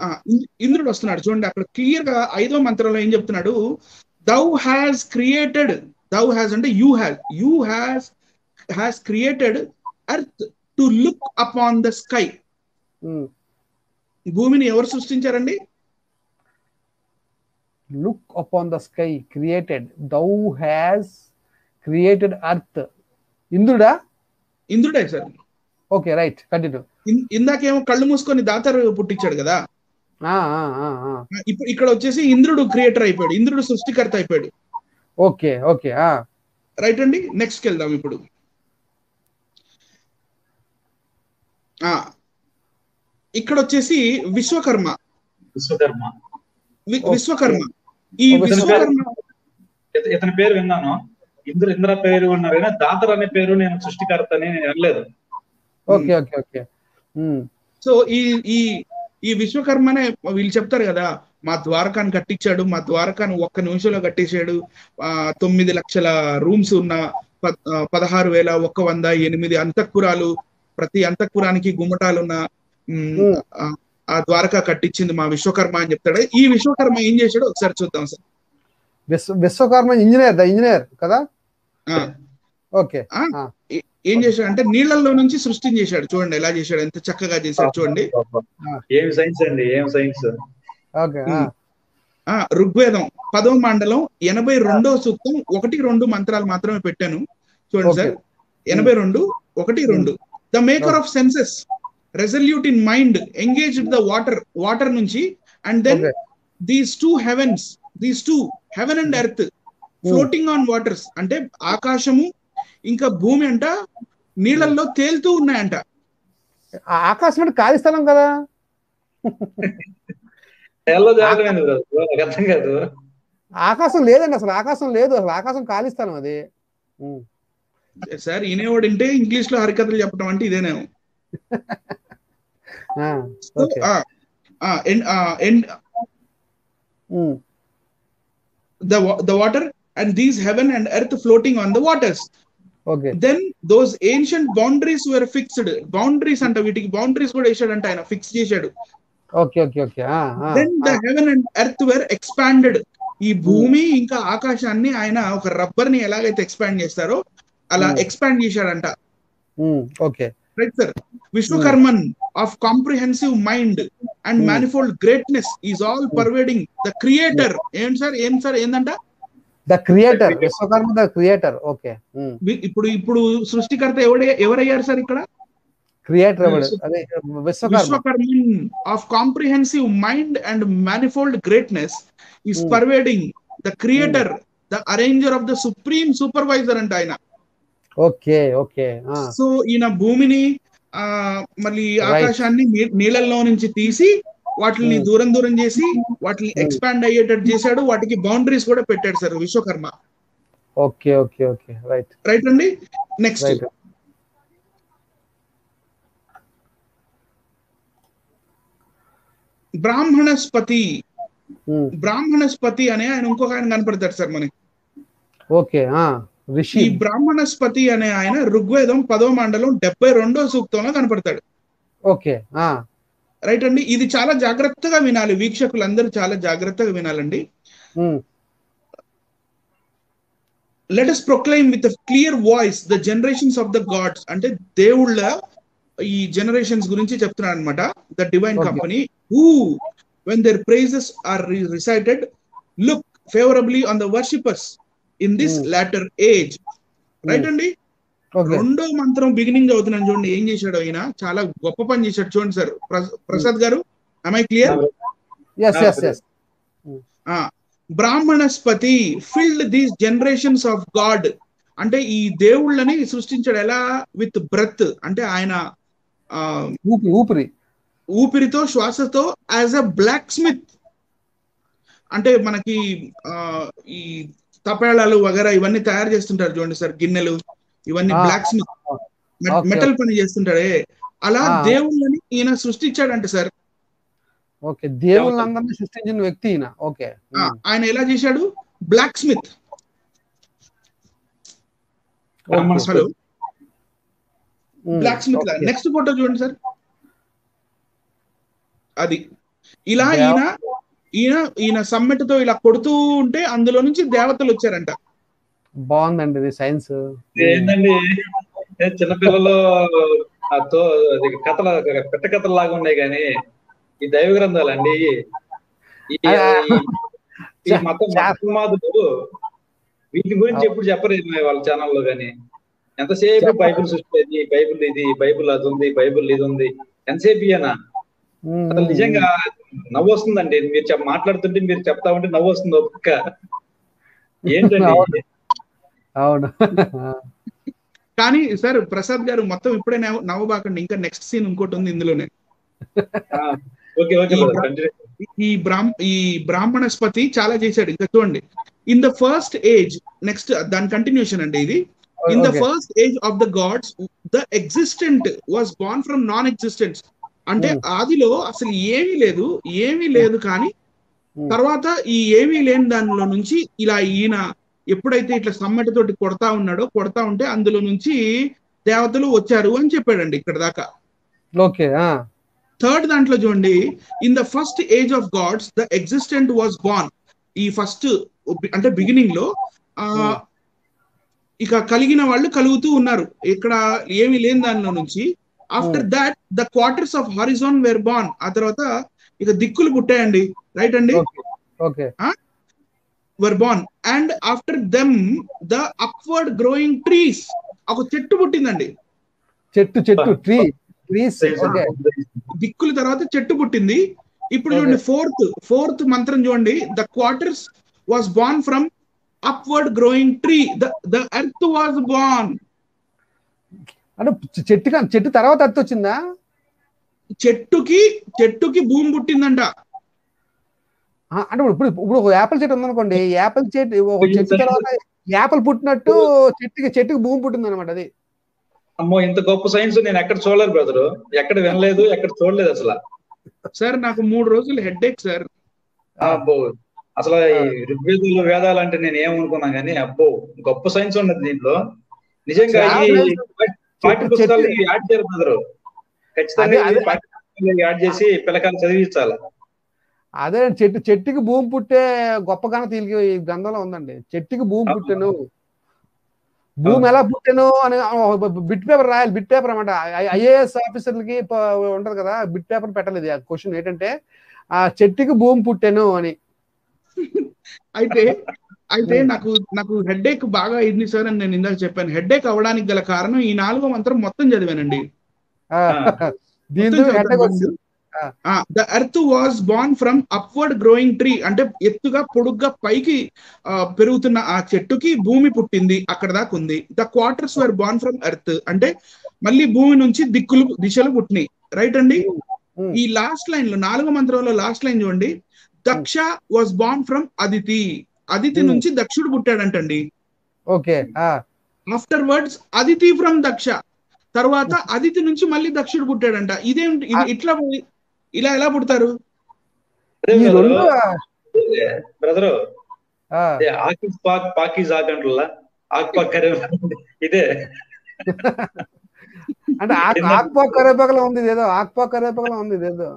ఇంద్రుడు వస్తున్నాడు చూడండి. అక్కడ క్లియర్ గా 5వ మంత్రంలో ఏం చెప్తున్నాడు? thou has created, thou has అంటే you has created earth to look upon the sky. భూమిని ఎవరు సృష్టించారండి? Look upon the sky created, thou has created earth. ఇంద్రుడే సార్. Okay, right, continue. ఇందాకేమో కళ్ళు మూసుకొని దాతరు పుట్టించాడు కదా. ఇప్పుడు ఇక్కడ వచ్చేసి ఇంద్రుడు క్రియేటర్ అయిపోయాడు, ఇంద్రుడు సృష్టికర్త అయిపోయాడు. ఓకే రైట్ అండి. నెక్స్ట్ వెళ్దాం. ఇప్పుడు ఇక్కడ వచ్చేసి విశ్వకర్మ. ఈ విశ్వకర్మ ఇతని పేరు విన్నాను. ఇంద్ర పేరు ఉన్నారు కానీ దాతర్ అనే పేరు నేను సృష్టికర్త అని అనలేదు. ఓకే. సో ఈ విశ్వకర్మనే వీళ్ళు చెప్తారు కదా, మా ద్వారకాన్ని కట్టించాడు, మా ద్వారకాన్ని 1 నిమిషంలో కట్టేశాడు, 9 లక్షల రూమ్స్ ఉన్న 16,108 అంతఃపురాలు, ప్రతి అంతఃపురానికి గుమ్మటాలున్న ఆ ద్వారకా కట్టించింది మా విశ్వకర్మ అని చెప్తాడు. ఈ విశ్వకర్మ ఏం చేశాడు ఒకసారి చూద్దాం సార్. విశ్వకర్మ ఇంజనీర్ కదా. ఓకే, ఏం చేశాడు అంటే నీళ్లలో నుంచి సృష్టించేశాడు. చూడండి ఎలా చేశాడు, ఎంత చక్కగా చేశాడు చూడండి. ఏం సైన్స్ అండి, ఏం సైన్స్. ఋగ్వేదం 10వ మండలం 82వ సూక్తం 1-2 మంత్రాలు మాత్రమే పెట్టాను చూడండి sir. 82 1-2. The maker of senses resolute in mind engaged the water నుంచి, and then these two heaven and earth floating on waters, అంటే ఆకాశము ఇంకా భూమి అంట నీళ్ళల్లో తేలుతూ ఉన్నాయంట. ఆకాశం అంటే ఖాళీ స్థలం కదా. ఆకాశం లేదండి, అసలు ఆకాశం లేదు, అసలు ఆకాశం ఖాళీ స్థలం అది. సార్ ఈయనేవాడు అంటే ఇంగ్లీష్ లో హరికథలు చెప్పడం అంటే ఇదేనేమో. The water and these heaven and earth floating on the waters. Then those ancient boundaries were fixed. Boundaries anta వీటికి boundaries కూడా వేసాడంట ఆయన, ఫిక్స్ చేశాడు. Then the heaven and earth were expanded. ఈ భూమి ఇంకా ఆకాశాన్ని ఆయన ఒక రబ్బర్ ని ఎలాగైతే ఎక్స్పాండ్ చేస్తారో అలా ఎక్స్పాండ్ చేశాడంట. Right sir. Vishvakarman of comprehensive mind and manifold greatness is all pervading the creator. ఏం సార్ ఏందంట? The creator, Vishwakarma the creator. Okay, ఇప్పుడు సృష్టికర్త ఎవరయ్యారు సార్ ఇక్కడ? క్రియేటర్ అదే Vishvakarman of comprehensive mind and manifold greatness is pervading the creator, the arranger of the supreme supervisor అంట ఆయన. ఓకే. సో ఈయన భూమిని మళ్ళీ ఆకాశాన్ని నీళ్ళల్లో నుంచి తీసి వాటిని దూరం చేసి వాటిని ఎక్స్పాండ్ అయ్యేటట్టు చేశాడు. వాటికి బౌండరీస్ కూడా పెట్టాడు సార్ విశ్వకర్మ. ఓకే. రైట్ అండి. నెక్స్ట్ బ్రాహ్మణస్పతి అనే ఆయన ఇంకొక ఆయన కనపడతాడు సార్ మనకి. ఓకే, ఈ బ్రాహ్మణస్పతి అనే ఆయన ఋగ్వేదం 10వ మండలం 72వ సూక్తంలో కనపడతాడు. ఓకే, రైట్ అండి. ఇది చాలా జాగ్రత్తగా వినాలి, వీక్షకులందరూ చాలా జాగ్రత్తగా వినాలండి. Let us proclaim with a clear voice the generations of the gods. అంటే దేవుళ్ళ ఈ జనరేషన్స్ గురించి చెప్తున్నాడు అనమాట. The divine company who when their praises are recited look favorably on the worshippers in this latter age. Right అండి. 2వ మంత్రం బిగినింగ్ చదువుతున్నాను చూడండి. ఏం చేశాడు ఆయన, చాలా గొప్ప పని చేశాడు చూడండి సార్. ప్రసాద్ గారు, am I clear? Brahmanaspati filled these generations of God, అంటే ఈ దేవుళ్ళని సృష్టించాడు ఎలా? విత్ బ్రెత్, అంటే ఆయన ఊపిరితో, శ్వాసతో, యాజ్ అ బ్లాక్ స్మిత్. అంటే మనకి ఈ తపేళాలు వగేరా ఇవన్నీ తయారు చేస్తుంటారు చూడండి సార్, గిన్నెలు ఇవన్నీ బ్లాక్ స్మిత్, మెటల్ పని చేస్తుంటాడే, అలా దేవుళ్ళని ఈయన సృష్టించాడంట సార్. ఓకే, దేవుళ్ళందరినీ సృష్టించిన వ్యక్తి ఈయన. ఓకే, ఆయన ఎలా చేశాడు? Blacksmith. Hello, blacksmith. Next photo చూడండి సార్, అది ఇలా ఈయన సమ్మెటతో ఇలా కొడుతూ ఉంటే అందులో నుంచి దేవతలు వచ్చారంట. బాగుందండి ఇది సైన్స్. ఏంటండి చిన్నపిల్లలు కథల పెట్ట కథలు లాగా ఉన్నాయి కానీ ఈ దైవ గ్రంథాలండి, ఈ మతమాదులు వీటి గురించి ఎప్పుడు చెప్పరు వాళ్ళ ఛానల్లో కానీ. ఎంతసేపు బైబిల్ సృష్టి, బైబిల్ ఇది, బైబిల్ అది ఉంది, బైబిల్ ఇది ఉంది, ఎంతసేపు ఇయనా? అసలు నిజంగా నవ్వు వస్తుందండి. మీరు మాట్లాడుతుంటే, మీరు చెప్తా ఉంటే నవ్వు వస్తుంది. ఒక్క ఏంటండి. అవును. కానీ సార్ ప్రసాద్ గారు మొత్తం ఇప్పుడే నవ్వబాకండి, ఇంకా నెక్స్ట్ సీన్ ఇంకోటి ఉంది ఇందులోనే. ఈ బ్రాహ్మణస్పతి చాలా చేశాడు. ఇంకా చూడండి, in the first age, next దాని కంటిన్యూషన్ అండి ఇది. In the first age of the gods the existent was born from non existence. అంటే ఆదిలో అసలు ఏమీ లేదు కానీ తర్వాత ఈ ఏమీ లేని దానిలో నుంచి ఇలా ఈయన ఎప్పుడైతే ఇట్లా సమ్మటితోటి కొడతా ఉంటే అందులో నుంచి దేవతలు వచ్చారు అని చెప్పాడండి ఇక్కడ దాకా. ఓకే, థర్డ్ దాంట్లో చూడండి, in the first age of gods the existent was born. ఈ ఫస్ట్ అంటే బిగినింగ్ లో ఇక కలిగిన వాళ్ళు కలుగుతూ ఉన్నారు, ఇక్కడ ఏమీ లేని దానిలో నుంచి. After that the quarters of horizon were born. ఆ తర్వాత ఇక దిక్కులు పుట్టాయండి, రైట్ అండి, were born. And after them the upward growing trees. ఒక చెట్టు పుట్టిందండి, దిక్కుల తర్వాత చెట్టు పుట్టింది. ఇప్పుడు చూడండి ఫోర్త్ మంత్రం చూడండి, the quarters was born from upward growing tree, the earth was born. అంటే చెట్టు తర్వాత ఎర్త్ వచ్చిందా? చెట్టుకి భూమి పుట్టిందంట. అంటే ఇప్పుడు ఒక యాపిల్ చెట్టు ఉందనుకోండి, యాపిల్ చెట్టు తర్వాత యాపిల్ పుట్టినట్టు చెట్టుకి భూమి పుట్టింది అనమాట. అది అమ్మో, ఇంత గొప్ప సైన్స్ నేను ఎక్కడ చూడలేదు బ్రదరు, ఎక్కడ వినలేదు, ఎక్కడ చూడలేదు అసలు. సార్ నాకు 3 రోజులు హెడ్ఏక్ సార్. అబ్బో, అసలు ఋగ్వేదాలు వేదాలు అంటే నేను ఏమనుకున్నా కానీ అబ్బో గొప్ప సైన్స్ ఉన్నది దీంట్లో. నిజంగా పాఠ్య పుస్తకాలు యాడ్ చేయరు బ్రదరు, ఖచ్చితంగా యాడ్ చేసి పిల్లకాయలు చదివించాలి. అదే చెట్టుకి భూమి పుట్టే గొప్ప ఘనత ఈ గ్రంథంలో ఉందండి. చెట్టుకి భూమి పుట్టాను, భూమి ఎలా పుట్టాను అని బిట్ పేపర్ రాయాలి. బిట్ పేపర్ అనమాట. ఐఏఎస్ ఆఫీసర్లకి ఉంటది కదా, బిట్ పేపర్ పెట్టలేదు. ఆ క్వశ్చన్ ఏంటంటే ఆ చెట్టుకి భూమి పుట్టాను అని. అయితే నాకు హెడ్ఏక్ బాగా అయింది సార్ అని నేను ఇందాక చెప్పాను. హెడ్ఏక్ అవడానికి గల కారణం ఈ 4వ మంత్రం మొత్తం చదివానండి. The earth was born from upward growing tree, అంటే ఎత్తుగా పొడుగ్గా పైకి పెరుగుతున్న ఆ చెట్టుకి భూమి పుట్టింది, అక్కడ దాకా ఉంది. The quarters were born from earth, అంటే మళ్ళీ భూమి నుంచి దిశలు పుట్టినాయి, రైట్ అండి. ఈ లాస్ట్ లైన్ లో 4వ మంత్రంలో లాస్ట్ లైన్ చూడండి, Daksha was born from Aditi నుంచి దక్షుడు పుట్టాడంటండి. Okay, afterwards Aditi from Daksha, తర్వాత అదితి నుంచి మళ్ళీ దక్షుడు పుట్టాడంట. ఇదేంటి ఇలా ఎలా పుడతారు బ్రదరు? ఇదే అంటే ఆక్పా కరేపాకలో ఉంది ఇదేదో, ఆక్పా కరేపాకలో ఉంది ఇదేదో.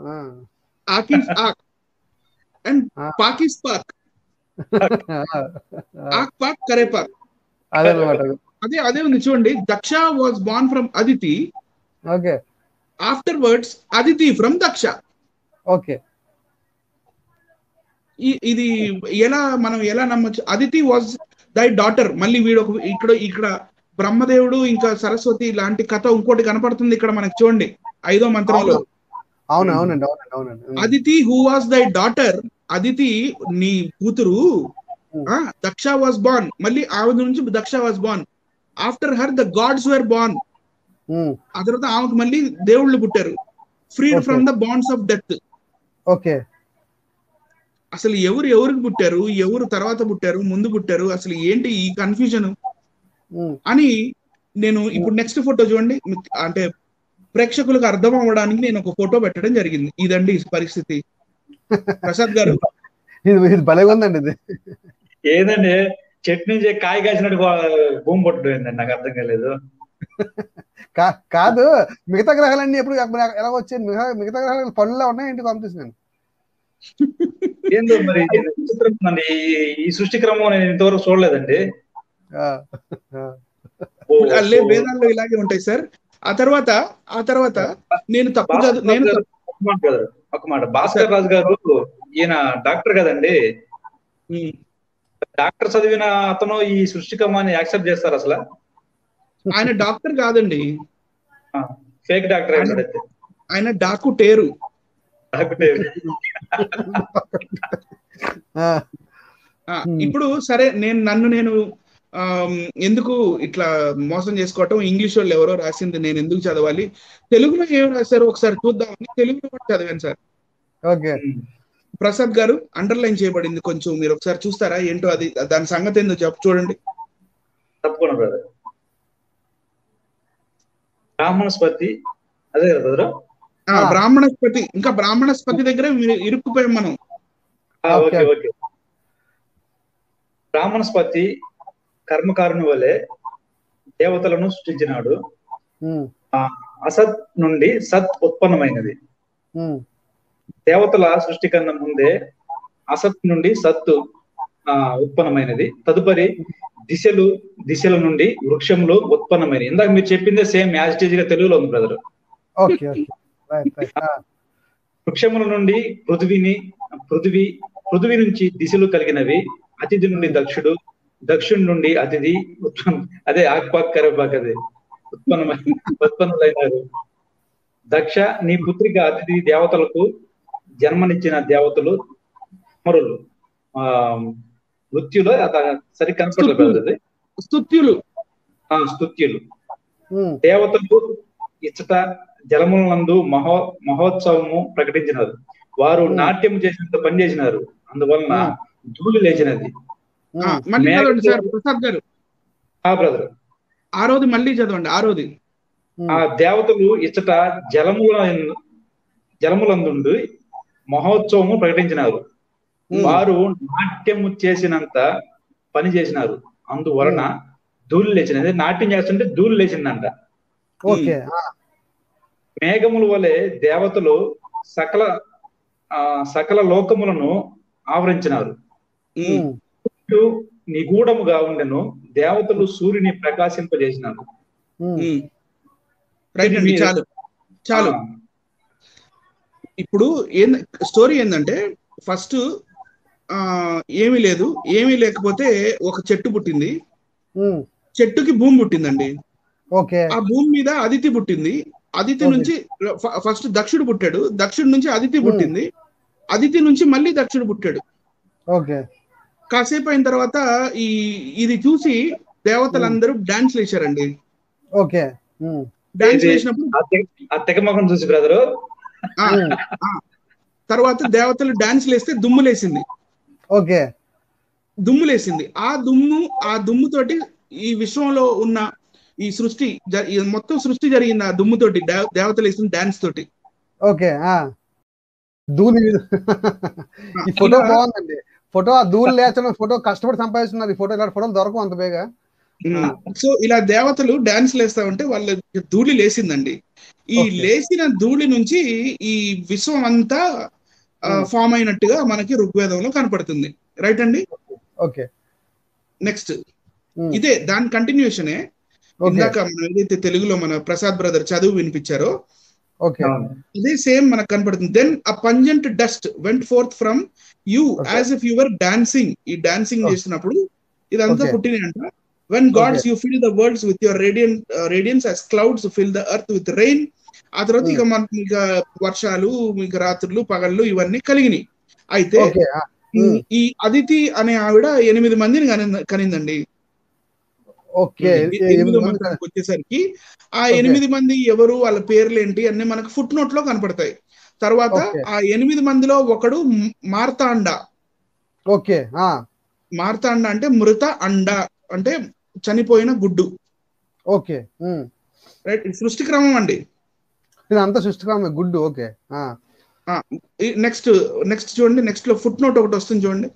అండ్ పాకిస్ పాక్, ఆక్ పాక్ కరేపాక్, అదే ఉంది చూడండి. Daksha was born from Aditi, okay, afterwards Aditi from Daksha. Okay, ఇది మనం ఎలా నమ్మచ్చు? అదితి వాజ్ దై డాటర్. మళ్ళీ వీడు ఇక్కడ బ్రహ్మదేవుడు ఇంకా సరస్వతి లాంటి కథ ఇంకోటి కనపడుతుంది ఇక్కడ మనకి చూడండి 5వ మంత్రంలో. అవునండి. Aditi who was thy daughter, Aditi నీ కూతురు, దక్ష వాస్ బార్న్, మళ్ళీ ఆవిడ నుంచి Daksha was born, after her the gods were born, ఆ తర్వాత ఆమెకు మళ్ళీ దేవుళ్ళు పుట్టారు, freed from the bonds of death. Okay, అసలు ఎవరికి పుట్టారు, ఎవరు తర్వాత పుట్టారు, ముందు పుట్టారు, అసలు ఏంటి ఈ కన్ఫ్యూజన్ అని నేను ఇప్పుడు నెక్స్ట్ ఫోటో చూడండి, అంటే ప్రేక్షకులకు అర్థం అవ్వడానికి నేను ఒక ఫోటో పెట్టడం జరిగింది. ఇదండి పరిస్థితి. ప్రసాద్ గారు, ఇది భలే ఉందండి. ఇది ఏదండి చెట్టు నుంచి కాయ కాసినట్టు భూమి పట్టుకుందండి, నాకు అర్థం కాలేదు. కాదు, మిగతా గ్రహాలన్నీ ఎప్పుడు ఎలా వచ్చాయి? మిగతా గ్రహాలు పనుల్లో ఉన్నాయి ఏంటి పంపిస్తున్నాను. ఏందో మరి విచిత్రం, ఈ సృష్టి క్రమం నేను ఇంతవరకు చూడలేదండి. వేదాల్లో ఇలాగే ఉంటాయి సార్. ఆ తర్వాత నేను తప్పు ఒక మాట, భాస్కర్ రాజు గారు ఈయన డాక్టర్ కదండి, డాక్టర్ చదివిన అతను ఈ సృష్టి క్రమాన్ని యాక్సెప్ట్ చేస్తారు అసలు? ఆయన డాక్టర్ కాదండి, ఫేక్ డాక్టర్. ఆయన డాకుటేరు. ఇప్పుడు సరే, నేను ఎందుకు ఇట్లా మోసం చేసుకోవటం, ఇంగ్లీష్ వాళ్ళు ఎవరో రాసింది నేను ఎందుకు చదవాలి, తెలుగులో ఏం రాశారు ఒకసారి చూద్దామని తెలుగులో కూడా చదివాను సార్. ఓకే, ప్రసాద్ గారు అండర్లైన్ చేయబడింది, కొంచెం మీరు ఒకసారి చూస్తారా ఏంటో, అది దాని సంగతి ఏందో చూడండి. తప్పకుండా బ్రదర్. బ్రాహ్మణస్పతి, అదే కదా బ్రదర్? బ్రాహ్మణస్పతి, ఇంకా బ్రాహ్మణస్పతి దగ్గర ఇరుక్కుపోయాం మనం. Okay okay. బ్రాహ్మణస్పతి కర్మకారుని వలె దేవతలను సృష్టించినాడు. అసత్ నుండి సత్ ఉత్పన్నమైనది. దేవతల సృష్టి కన్నా ముందే అసత్ నుండి సత్తు ఉత్పన్నమైనది. తదుపరి దిశల నుండి వృక్షములు ఉత్పన్నమైనది. ఇందాక మీరు చెప్పిందే సేమ్ యాజ్ ఇట్ ఈజ్ గా తెలుగులో ఉంది బ్రదర్. వృక్షముల నుండి పృథివీ నుంచి దిశలు కలిగినవి. అతిథి నుండి దక్షుడి నుండి అతిథి అదే ఆక్పాక్ కరేపాక్ అదే ఉత్పన్నమైనారు. దక్ష నీ పుత్రిక అతిథి దేవతలకు జన్మనిచ్చిన దేవతలు మరులు మృత్యులో సరి కనపడలేదు. స్తుత్యులు దేవతలు ఇచ్చట జలములందు మహోత్సవము ప్రకటించినారు. వారు నాట్యం చేసినంత పని చేసినారు, అందువలన ధూళి లేచినది. ప్రసాద్ గారు బ్రదర్, ఆరోది మళ్ళీ చదవండి. ఆరోది. ఆ దేవతలు ఇచ్చట జలములందు మహోత్సవము ప్రకటించినారు. వారు నాట్యము చేసినంత పని చేసినారు, అందువలన ధూళి లేచినది. నాట్యం చేస్తుంటే ధూళి లేచిందంట. మేఘముల వలె దేవతలు సకల లోకములను ఆవరించినారు. నిగూఢముగా ఉండెను. దేవతలు సూర్యుని ప్రకాశింపజేసినారు. చాలు. ఇప్పుడు స్టోరీ ఏంటంటే, ఫస్ట్ ఏమీ లేకపోతే ఒక చెట్టు పుట్టింది. చెట్టుకి భూమి పుట్టిందండి. ఆ భూమి మీద అదితి పుట్టింది. అదితి నుంచి ఫస్ట్ దక్షుడు పుట్టాడు. దక్షుడి నుంచి అదితి పుట్టింది. అదితి నుంచి మళ్ళీ దక్షుడు పుట్టాడు. కాసేపు అయిన తర్వాత ఇది చూసి దేవతలందరూ డాన్స్ వేశారండి. డాన్స్ వేసినప్పుడు చూసి బ్రదరు తర్వాత దేవతలు డాన్స్ లేస్తే దుమ్ములేసింది. దుమ్ములేసింది. ఆ దుమ్ముతోటి ఈ విశ్వంలో ఉన్న ఈ సృష్టి మొత్తం సృష్టి జరిగింది ఆ దుమ్ముతోటి, దేవతలు వేసిన డాన్స్ తోటి. ఈ ఫోటో బాగుందండి. ఫోటో ఆ ధూళి లేచడం ఫోటో కష్టపడి సంపాదిస్తున్నారు. ఈ ఫోటో ఇలాంటి ఫోటోలు దొరకవు అంత బేగా. సో ఇలా దేవతలు డాన్స్ లేస్తా ఉంటే వాళ్ళ ధూళి లేసిందండి. ఈ లేచిన ధూళి నుంచి ఈ విశ్వం అంతా ఫామ్ అయినట్టుగా మనకి ఋగ్వేదంలో కనపడుతుంది. రైట్ అండి? నెక్స్ట్ ఇదే దాని కంటిన్యూషనే. ఇందాక మనం ఏదైతే తెలుగులో మన ప్రసాద్ బ్రదర్ చదువు వినిపించారో అదే సేమ్ మనకు కనపడుతుంది. Then a pungent dust went forth from you as if you were dancing. ఈ డాన్సింగ్ చేసినప్పుడు ఇదంతా పుట్టినంట. When gods you fill the worlds with your radiance as clouds fill the earth with rain, ఆ తర్వాత ఇక మనకి ఇక వర్షాలు, ఇక రాత్రులు పగళ్ళు ఇవన్నీ కలిగినాయి. అయితే ఈ అదితి అనే ఆవిడ 8 మందిని కనిందండి. ఓకే, 8వ మంత్రానికి వచ్చేసరికి ఆ 8 మంది ఎవరు, వాళ్ళ పేర్లు ఏంటి అన్ని మనకు ఫుట్ నోట్ లో కనపడతాయి. తర్వాత ఆ 8 మందిలో ఒకడు మార్తాండ. ఓకే, మార్తాండ అంటే మృత అండ, అంటే చనిపోయిన గుడ్డు. ఓకే, రైట్, సృష్టి క్రమం అండి, ఇదంతా సృష్టి క్రమం. గుడ్డు. ఓకే. నెక్స్ట్ చూడండి, నెక్స్ట్ లో ఫుట్ నోట్ ఒకటి వస్తుంది చూడండి.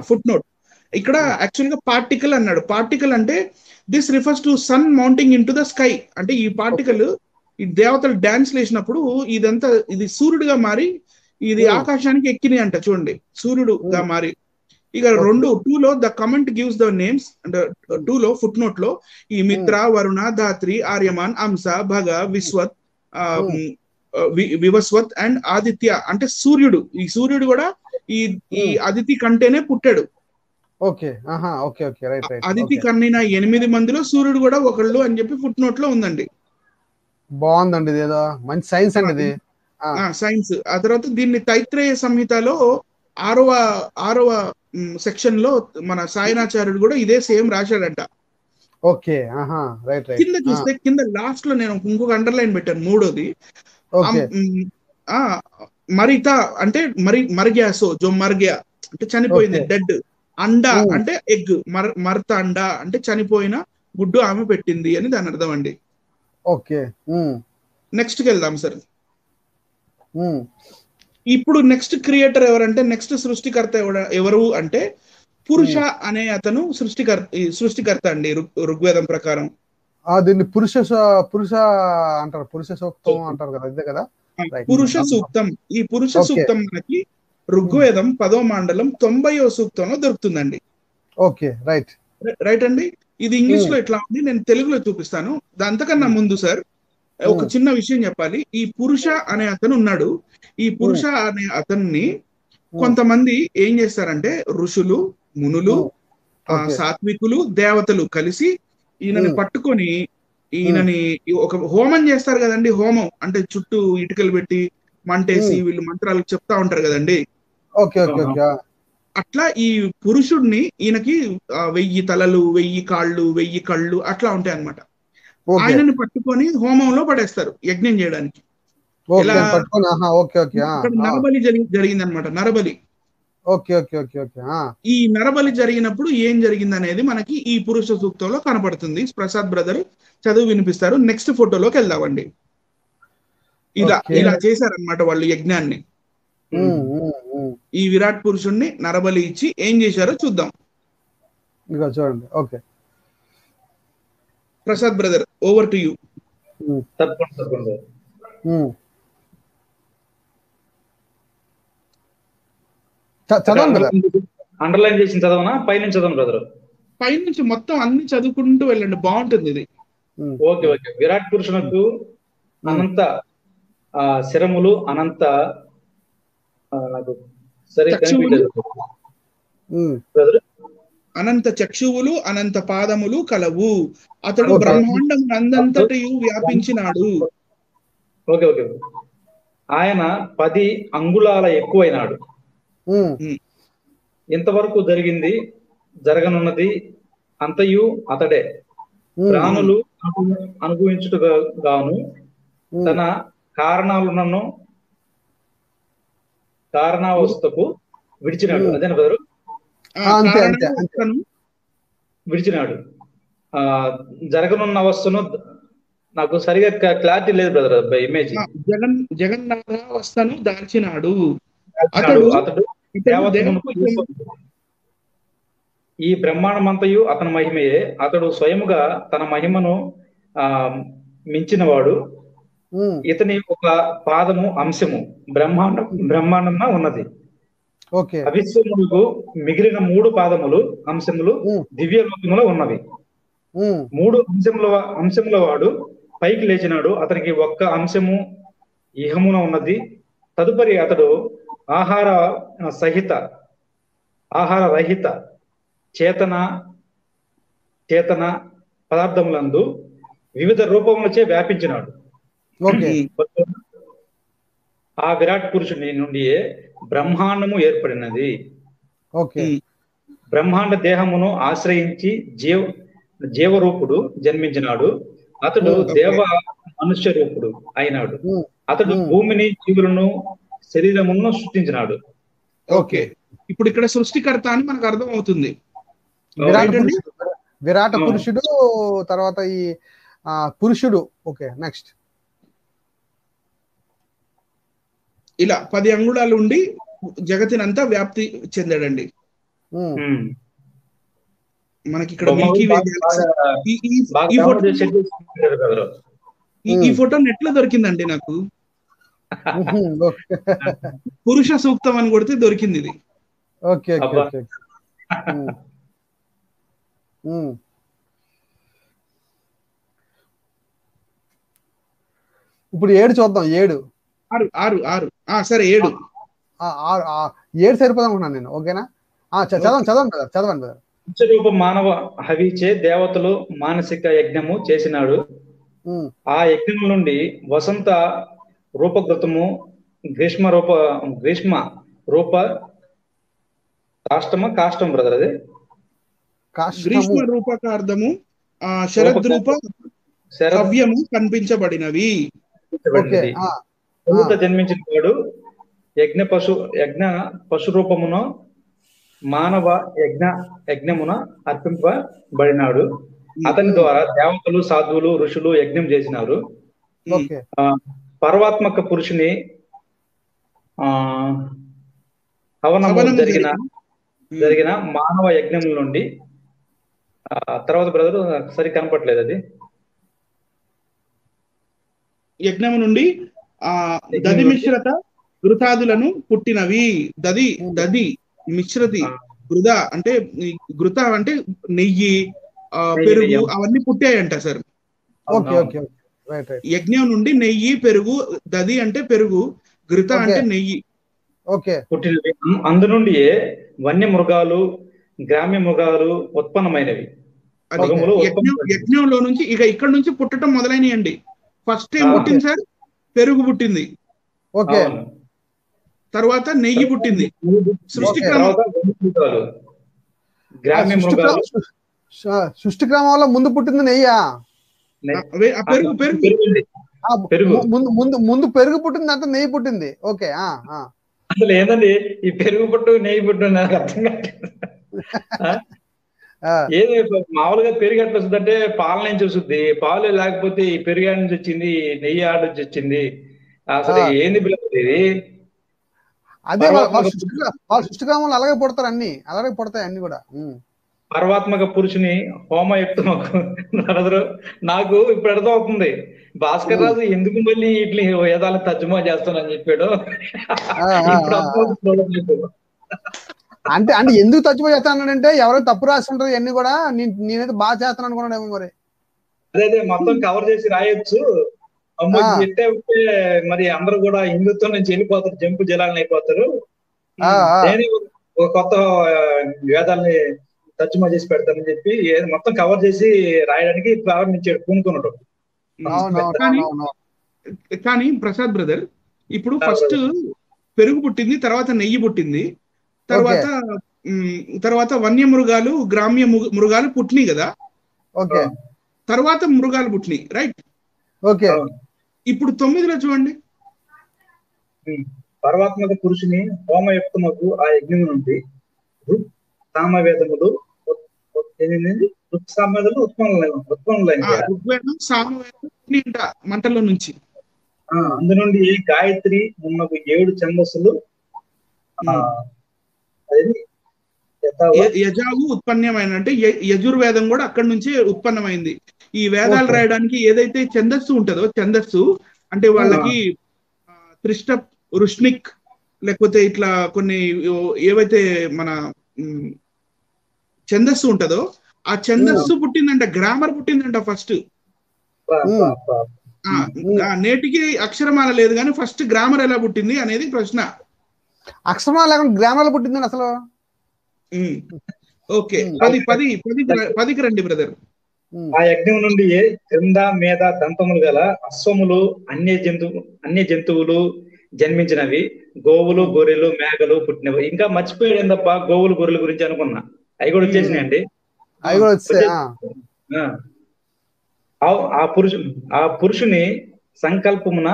ఫుట్ నోట్ ఇక్కడ యాక్చువల్ గా పార్టికల్ అన్నాడు. పార్టికల్ అంటే this refers to sun mounting into the sky. అంటే ఈ పార్టికల్ ఈ దేవతలు డాన్స్ లేసినప్పుడు ఇదంతా ఇది సూర్యుడుగా మారి ఇది ఆకాశానికి ఎక్కినాయి అంట. చూడండి, సూర్యుడుగా మారి. ఇక 2 the comment gives the names. అంటే 2 ఫుట్ నోట్ లో ఈ మిత్ర, వరుణ, ధాత్రి, ఆర్యమాన్, అంశ, భగ, విశ్వత్, వివస్వత్ అండ్ ఆదిత్య. అంటే సూర్యుడు, ఈ సూర్యుడు కూడా ఈ అదితి కంటేనే పుట్టాడు. Okay, okay, okay, right, right. Aditi కన్నిన 8 మందిలో సూర్యుడు కూడా ఒకళ్ళు అని చెప్పి ఫుట్ నోట్ లో ఉందండి. బాగుందండి, ఇదేదో మంచి సైన్స్ అండి ఇది. సైన్స్. ఆ తర్వాత దీన్ని తైత్రేయ సంహితలో 6వ సెక్షన్ లో మన సాయనాచార్యుడు కూడా ఇదే సేమ్ రాశాడంట. Okay, right, right. కింద చూస్తే కింద లాస్ట్ లో నేను ఇంకొక అండర్లైన్ పెట్టాను, 3వది. మరిత అంటే మర్గ్యాసో జో మర్గ్యా అంటే చనిపోయింది, డెడ్. అండ అంటే ఎగ్, మర్త అండ అంటే చనిపోయిన గుడ్డు ఆమె పెట్టింది అని దాని అర్థం అండి. ఓకే, నెక్స్ట్ కి వెళ్దాం సార్. ఇప్పుడు నెక్స్ట్ క్రియేటర్ ఎవరంటే, నెక్స్ట్ సృష్టికర్త ఎవరు అంటే పురుష అనే అతను సృష్టికర్త అండి ఋగ్వేదం ప్రకారం. దీన్ని పురుష అంటారు, పురుష సూక్తం అంటారు కదా, ఇదే కదా పురుష సూక్తం. ఈ పురుష సూక్తం మనకి ఋగ్వేదం 10వ మండలం 90వ సూక్తంలో దొరుకుతుందండి. ఓకే, రైట్, రైట్ అండి. ఇది ఇంగ్లీష్ లో ఎట్లా ఉంది, నేను తెలుగులో చూపిస్తాను. దాంతకన్నా ముందు సార్ ఒక చిన్న విషయం చెప్పాలి. ఈ పురుష అనే అతను ఉన్నాడు. ఈ పురుష అనే అతన్ని కొంతమంది ఏం చేస్తారంటే ఋషులు, మునులు, సాత్వికులు, దేవతలు కలిసి ఈయనని పట్టుకొని ఈయనని ఒక హోమం చేస్తారు కదండి. హోమం అంటే చుట్టూ ఇటుకలు పెట్టి మంటేసి వీళ్ళు మంత్రాలు చెప్తా ఉంటారు కదండి. అట్లా ఈ పురుషుడిని ఈయనకి 1000 తలలు, 1000 కాళ్ళు, 1000 కళ్ళు అట్లా ఉంటాయి అన్నమాట. ఆయనని పట్టుకొని హోమంలో పడేస్తారు యజ్ఞం చేయడానికి. నరబలి జరిగింది అనమాట. నరబలి. ఈ నరబలి జరిగినప్పుడు ఏం జరిగింది అనేది మనకి ఈ పురుష సూక్తంలో కనపడుతుంది. ప్రసాద్ బ్రదర్ చదువు వినిపిస్తారు. నెక్స్ట్ ఫోటోలోకి వెళ్దామండి. ఇలా చేశారనమాట వాళ్ళు యజ్ఞాన్ని. ఈ విరాట్ పురుషుణ్ణి నరబలి ఇచ్చి ఏం చేశారో చూద్దాం. చూడండి. Okay, Prasad brother, over to you. తప్పకుండా అండర్లైన్ చేసిన చదవనా, పైనుంచి చదవను బ్రదర్? పైనుంచి మొత్తం అన్ని చదువుకుంటూ వెళ్ళండి, బాగుంటుంది ఇది. Okay, okay. విరాట్ పురుషునకు అనంత శిరములు, అనంత నాకు సరే అనంత చక్షువులు, అనంత పాదములు కలవు. అతడు బ్రహ్మాండం నందంతటయు వ్యాపించినాడు. Okay, okay. ఆయన 10 అంగుళాల ఎక్కువైనాడు. ఇంతవరకు జరిగింది, జరగనున్నది అంతయు అతడే. ప్రాణులు అనుభవించుటకు గాను తన కారణావస్థకు విడిచినాడు. అదేనా బ్రదరు? విడిచినాడు. జరగనున్న అవస్థను నాకు సరిగా క్లారిటీ లేదు బ్రదర్. ఇమేజ్ జగన్నాథావస్థను దాల్చినాడు. అతడు ఈ బ్రహ్మాండమంతయు అతని మహిమయే. అతడు స్వయముగా తన మహిమను మించినవాడు. ఇతని ఒక పాదము అంశము బ్రహ్మాండంగా ఉన్నది. అవిశ్వములకు మిగిలిన 3 పాదములు అంశములు దివ్యలోకములో ఉన్నవి. 3 అంశముల వాడు పైకి లేచినాడు. అతనికి ఒక్క అంశము ఇహమున ఉన్నది. తదుపరి అతడు ఆహార రహిత చేతన పదార్థములందు వివిధ రూపములచే వ్యాపించినాడు. ఓకే ఆ విరాట్ పురుషుని నుండియే బ్రహ్మాండము ఏర్పడినది. ఓకే బ్రహ్మాండ దేహమును ఆశ్రయించి జీవరూపుడు జన్మించినాడు. అతడు దేవ మనుష్య రూపుడు అయినాడు. అతడు భూమిని, జీవులను, శరీరమును సృష్టించినాడు. ఓకే ఇప్పుడు ఇక్కడ సృష్టికర్త అని మనకు అర్థం అవుతుంది. విరాట పురుషుడు, తర్వాత ఈ పురుషుడు. Okay next. ఇలా 10 అంగుళాలు ఉండి జగతినంతా వ్యాప్తి చెందాడండి. మనకి ఇక్కడ మిల్కీ వే ఈ ఫోటో నెట్ లో దొరికిందండి నాకు. పురుష సూక్తం అని కొడితే దొరికింది ఇది. ఓకే ఇప్పుడు 7 చూద్దాం. 7 సరే 7 సరిపోదాం అనుకున్నాను నేను. ఓకేనా? చదవండి బ్రదర్. రూప మానవ హవిచే దేవతలు మానసిక యజ్ఞము చేసినాడు. ఆ యజ్ఞం నుండి వసంత రూపకృతము, గ్రీష్మ రూప కాష్టం బ్రదర్, అది గ్రీష్మ రూపకార్థము, శరద్ రవ్యము కనిపించబడినవి. జన్మించిన వాడు యజ్ఞ పశు రూపమును మానవ యజ్ఞమున అర్పింపబడినాడు. అతని ద్వారా దేవతలు, సాధువులు, ఋషులు యజ్ఞం చేసినారు. పర్వాత్మక పురుషుని హవనము జరిగిన మానవ యజ్ఞం నుండి తర్వాత బ్రదర్ సరి కనపట్లేదు, అది యజ్ఞము నుండి దది మిశ్రత ఘృతాదులను పుట్టినవి. దది మిశ్రతి, ఘృత అంటే నెయ్యి, పెరుగు అవన్నీ పుట్టాయంట సార్. యజ్ఞం నుండి నెయ్యి, పెరుగు, దది అంటే పెరుగు, ఘృత అంటే నెయ్యి పుట్టినవి. అందు నుండి వన్య మృగాలు, గ్రామ్య మృగాలు ఉత్పన్నమైనవి. యజ్ఞంలో నుంచి ఇక్కడ నుంచి పుట్టడం మొదలైనయండి. ఫస్ట్ ఏం పుట్టింది సార్? పెరుగు పుట్టింది. తర్వాత నెయ్యి పుట్టింది. సృష్టి క్రమంలో ముందు పుట్టింది నెయ్యా? ముందు పెరుగు పుట్టింది, అంతా నెయ్యి పుట్టింది. ఓకే అసలు ఏందండి ఈ పెరుగు పుట్టు నెయ్యి పుట్టు నాకు అర్థం కాదు. ఏది మామూలుగా పెరుగు ఎట్లా వస్తుందంటే పాల నుంచి వస్తుంది, పాలు లేకపోతే ఈ పెరుగు ఆడ నుంచి వచ్చింది, నెయ్యి ఆడ నుంచి వచ్చింది. అసలు ఏంది ఇది? అదే సృష్టిక్రమంలో అలాగే పుడతారు, అలాగే పుడతాయి అన్ని కూడా. పరమాత్మక పురుషుని హోమయుక్తమకు నాకు ఇప్పుడు అర్థం అవుతుంది. భాస్కర్ రాజు ఎందుకు మళ్ళీ ఇట్లా వేదాలను తర్జుమా చేస్తానని చెప్పాడు. అంటే ఎందుకు తర్జుమా చేస్తానంటే ఎవరైతే తప్పు రాసి ఉంటారు ఇవన్నీ కూడా నేనైతే బాగా చేస్తాను అనుకున్నాడేమో మరి. అదే మొత్తం కవర్ చేసి రాయొచ్చు. మరి అందరూ కూడా హిందుత్వం నుంచి వెళ్ళిపోతారు, జంపు జలాలను అయిపోతారు. నేను ఒక కొత్త వేదాలని తర్జుమా చేసి పెడతానని చెప్పి మొత్తం కవర్ చేసి రాయడానికి ప్రారంభించాడు, పూనుకున్నాడు. కానీ ప్రసాద్ బ్రదర్, ఇప్పుడు ఫస్ట్ పెరుగు పుట్టింది, తర్వాత నెయ్యి పుట్టింది, తర్వాత వన్య మృగాలు, గ్రామ్య మృగాలు పుట్టినాయి కదా. తర్వాత మృగాలు పుట్టినాయి, రైట్? ఇప్పుడు 9లో చూడండి. పరమాత్మక పురుషుని హోమయుక్తమకు ఆ యజ్ఞం నుండి సామవేదములు మంటల్లో నుంచి అందు నుండి గాయత్రి మున్నగు 7 ఛందస్సులు యజావు ఉత్పన్నమైన, అంటే యజుర్వేదం కూడా అక్కడి నుంచే ఉత్పన్నమైంది. ఈ వేదాలు రాయడానికి ఏదైతే ఛందస్సు ఉంటుందో, ఛందస్సు అంటే వాళ్ళకి త్రిష్ట, రుష్నిక్, లేకపోతే ఇట్లా కొన్ని ఏవైతే మన ఛందస్సు ఉంటుందో ఆ ఛందస్సు పుట్టిందంట, గ్రామర్ పుట్టిందంట ఫస్ట్. నేటికి అక్షరమాల లేదు కానీ ఫస్ట్ గ్రామర్ ఎలా పుట్టింది అనేది ప్రశ్న. అక్షరమాల లేకుండా గ్రామర్ పుట్టిందని అసలు. ఓకే, 10కి రండి బ్రదర్. ఆ యజ్ఞం నుండి క్రింద మీద దంతములు గల అశ్వములు అన్య జంతువులు జన్మించినవి, గోవులు గొర్రెలు మేకలు పుట్టినవి. ఇంకా మర్చిపోయాడు ఏందప్ప గోవులు గొర్రెల గురించి అనుకున్నా, అవి కూడా వచ్చేసినాయండి. ఆ పురుషుని సంకల్పమున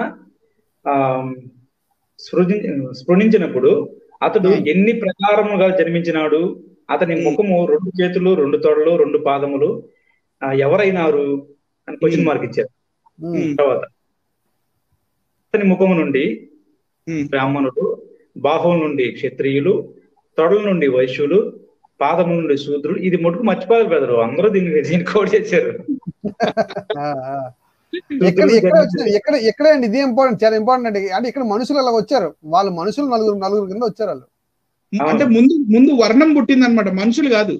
స్ఫురించినప్పుడు అతడు ఎన్ని ప్రకారముగా జన్మించినాడు, అతని ముఖము 2 చేతులు 2 తొడలు 2 పాదములు ఎవరైనారు అని క్వశ్చన్ మార్క్ ఇచ్చారు. తర్వాత అతని ముఖము నుండి బ్రాహ్మణులు, బాహువుల నుండి క్షత్రియులు, తొడల నుండి వైశ్యులు, పాదముల నుండి శూద్రులు. ఇది మటుకు మర్చిపోయారు బ్రదరు, అందరూ దీన్ని కోడ్ చేశారు. ఎక్కడ అండి ఇది ఇంపార్టెంట్, చాలా ఇంపార్టెంట్ అండి. అంటే ఇక్కడ మనుషులు అలా వచ్చారు, వాళ్ళు మనుషులు నలుగురు కింద వచ్చారు వాళ్ళు. అంటే ముందు వర్ణం పుట్టింది అనమాట, మనుషులు కాదు.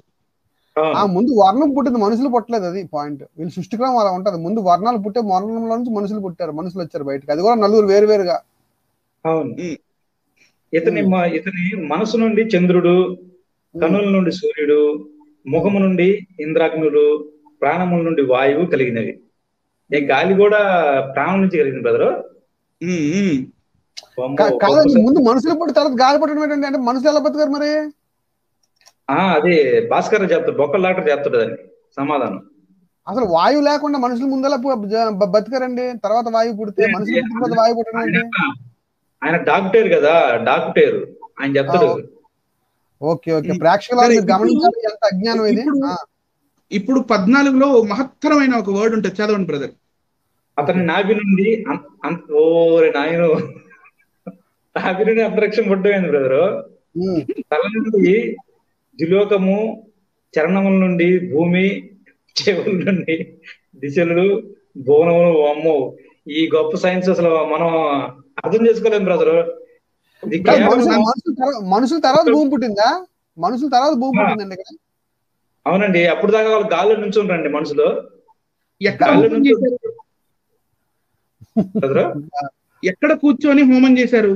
ముందు వర్ణం పుట్టింది, మనుషులు పుట్టలేదు. అది పాయింట్. వీళ్ళు సృష్టిక్రమం అలా ఉంటది. ముందు వర్ణాలు పుట్టే, వర్ణంలో నుంచి మనుషులు పుట్టారు, మనుషులు వచ్చారు బయటకు. అది కూడా నలుగురు వేరువేరుగా. అవును. ఇతని మనసు నుండి చంద్రుడు, కనుల నుండి సూర్యుడు, ముఖము నుండి ఇంద్రాగ్నులు, ప్రాణముల నుండి వాయువు కలిగినవి. గాలి కూడా ప్రాణం నుంచి కలిగింది బ్రదరు. కాదండి, ముందు మనుషులు పుట్టి తర్వాత గాలి పుట్టడం ఏంటంటే, అంటే మనుషులు ఎలా బతుకారు మరి? అది భాస్కర్ చెప్తాడు, బొక్కల డాక్టర్ చెప్తాడు దానికి సమాధానం. అసలు వాయువు లేకుండా మనుషులు ముందలా బతికారండి, తర్వాత వాయువు పుడితే మనుషులు పుట్టిన వాయువు పుట్టడం ఏంటి? ఆయన డాక్టర్ కదా, డాక్టర్ ఆయన చెప్తాడు. ఓకే ఓకే, ప్రేక్షకులు గమనించాలి ఎంత అజ్ఞానం ఇది. ఇప్పుడు 14లో మహత్తరమైన ఒక వర్డ్ ఉంటుంది, చదవండి బ్రదర్. అతని నాభి నుండి నాభి నుండి అంతరిక్షం పుట్టమైంది బ్రదరు. తల నుండి ద్యులోకము, చరణముల నుండి భూమి, చెవుల నుండి దిశలు, భువనములు. అమ్మో, ఈ గొప్ప సైన్స్ అసలు మనం అర్థం చేసుకోలేము బ్రదరు. మనుషుల తర్వాత భూమి పుట్టిందా? మనుషుల తర్వాత భూమి పుట్టిందండి. అవునండి, అప్పుడు దాకా వాళ్ళు గాల్లో నుంచి ఉంటారండి మనుషులు. ఎక్కడ కూర్చొని హోమం చేశారు?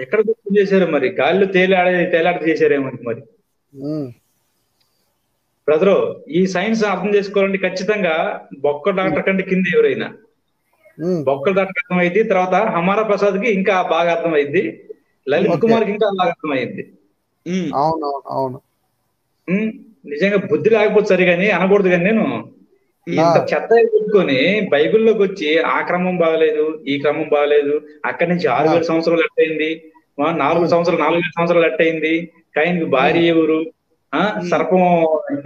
ఎక్కడ కూర్చొని చేశారు మరి? గాల్లో తేలాడ చేశారేమో మరి బ్రదరు. ఈ సైన్స్ అర్థం చేసుకోవాలంటే ఖచ్చితంగా బొక్క డాక్టర్ కంటే కింద ఎవరైనా బొక్కల డాక్టర్ అర్థమైంది. తర్వాత హమారా ప్రసాద్ కి ఇంకా బాగా అర్థమైంది, లలిత్ కుమార్ కి ఇంకా బాగా అర్థమైంది. అవును, నిజంగా బుద్ధి లేకపోతే సరిగాని అనకూడదు. కానీ నేను ఇంత చెత్త పెట్టుకొని బైబిల్లోకి వచ్చి ఆ క్రమం బాగలేదు, ఈ క్రమం బాగలేదు, అక్కడి నుంచి 6000 సంవత్సరాలు ఎట్టయింది, 4 సంవత్సరాలు ఎట్టయింది, కయన్కి భార్య ఎవరు, సర్పం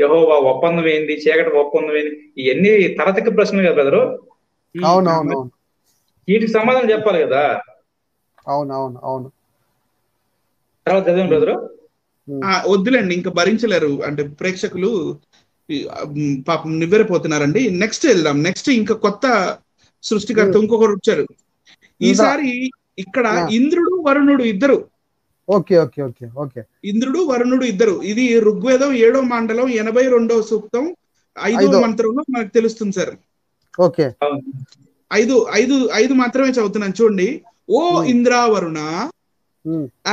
యెహోవా ఒప్పందం ఏంది, చీకటి ఒప్పందం ఏంది, ఇవన్నీ తరతక ప్రశ్నలు కదా బ్రదరు. వీటికి సమాధానం చెప్పాలి కదా. అవును. తర్వాత చదివాను బ్రదరు. వద్దులేండి, ఇంకా భరించలేరు అంటే ప్రేక్షకులు పాపం నివ్వెరపోతున్నారండి. నెక్స్ట్ వెళ్దాం. నెక్స్ట్ ఇంకా కొత్త సృష్టికర్త ఇంకొకరు వచ్చారు. ఈసారి ఇక్కడ ఇంద్రుడు వరుణుడు ఇద్దరు. ఇంద్రుడు వరుణుడు ఇద్దరు. ఇది ఋగ్వేదం 7వ మండలం 82వ సూక్తం 5వ మంత్రంలో మనకు తెలుస్తుంది సార్. ఐదు మాత్రమే చదువుతున్నాను చూడండి. ఓ ఇంద్రావరుణ,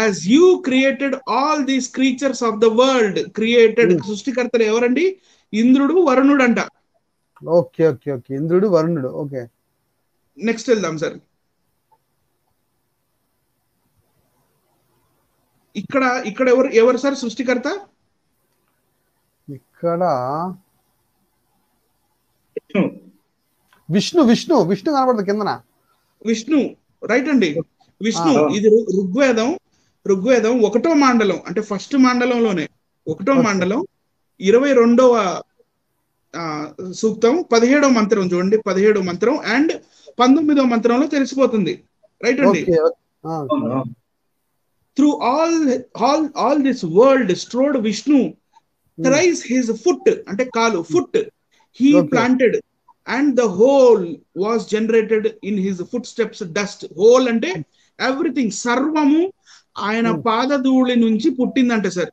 as you created all these creatures of the world, created సృష్టికర్తలు ఎవరండి? ఇంద్రుడు వరుణుడు అంట. ఓకే ఇంద్రుడు వరుణుడు. ఓకే, నెక్స్ట్ వెళ్దాం సార్. ఇక్కడ ఎవరు సార్ సృష్టికర్త? ఇక్కడ విష్ణు కనబడుతుంది కిందన. విష్ణు, రైట్ అండి, విష్ణు. ఇది ఋగ్వేదం 1వ మండలం, అంటే ఫస్ట్ మండలంలోనే 1వ మండలం 22వ సూక్తం 17వ మంత్రం చూడండి. 17వ మంత్రం అండ్ 19వ మంత్రంలో తెలిసిపోతుంది, రైట్ అండి. Through all this world strode Vishnu thrice his foot, అంటే కాలు, foot, he planted and the whole was generated in his footsteps dust. whole అంటే ఎవ్రీథింగ్, సర్వము ఆయన పాదధూళి నుంచి పుట్టిందంట సార్.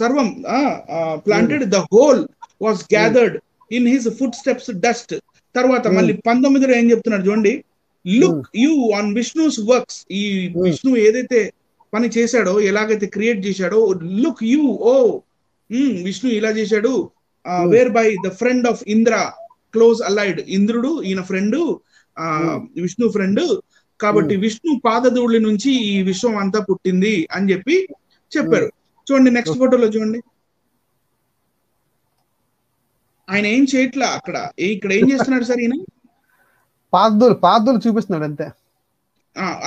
సర్వం planted, the whole was gathered in his foot steps dust. తర్వాత మళ్ళీ 19లో ఏం చెప్తున్నాడు చూడండి. Look you on Vishnu's works. ఈ విష్ణు ఏదైతే పని చేశాడో, ఎలాగైతే క్రియేట్ చేశాడో, లుక్ యూ ఓ విష్ణు ఇలా చేశాడు, where by the friend of Indra close allied, ఇంద్రుడు ఈయన ఫ్రెండ్, విష్ణు ఫ్రెండ్, కాబట్టి విష్ణు పాదధూళి నుంచి ఈ విశ్వం అంతా పుట్టింది అని చెప్పి చెప్పారు. చూడండి నెక్స్ట్ ఫోటోలో చూడండి, ఆయన ఏం చేయట్లా అక్కడ, ఇక్కడ ఏం చేస్తున్నాడు సార్ ఈయన? పాదధూళి చూపిస్తున్నాడు అంతే.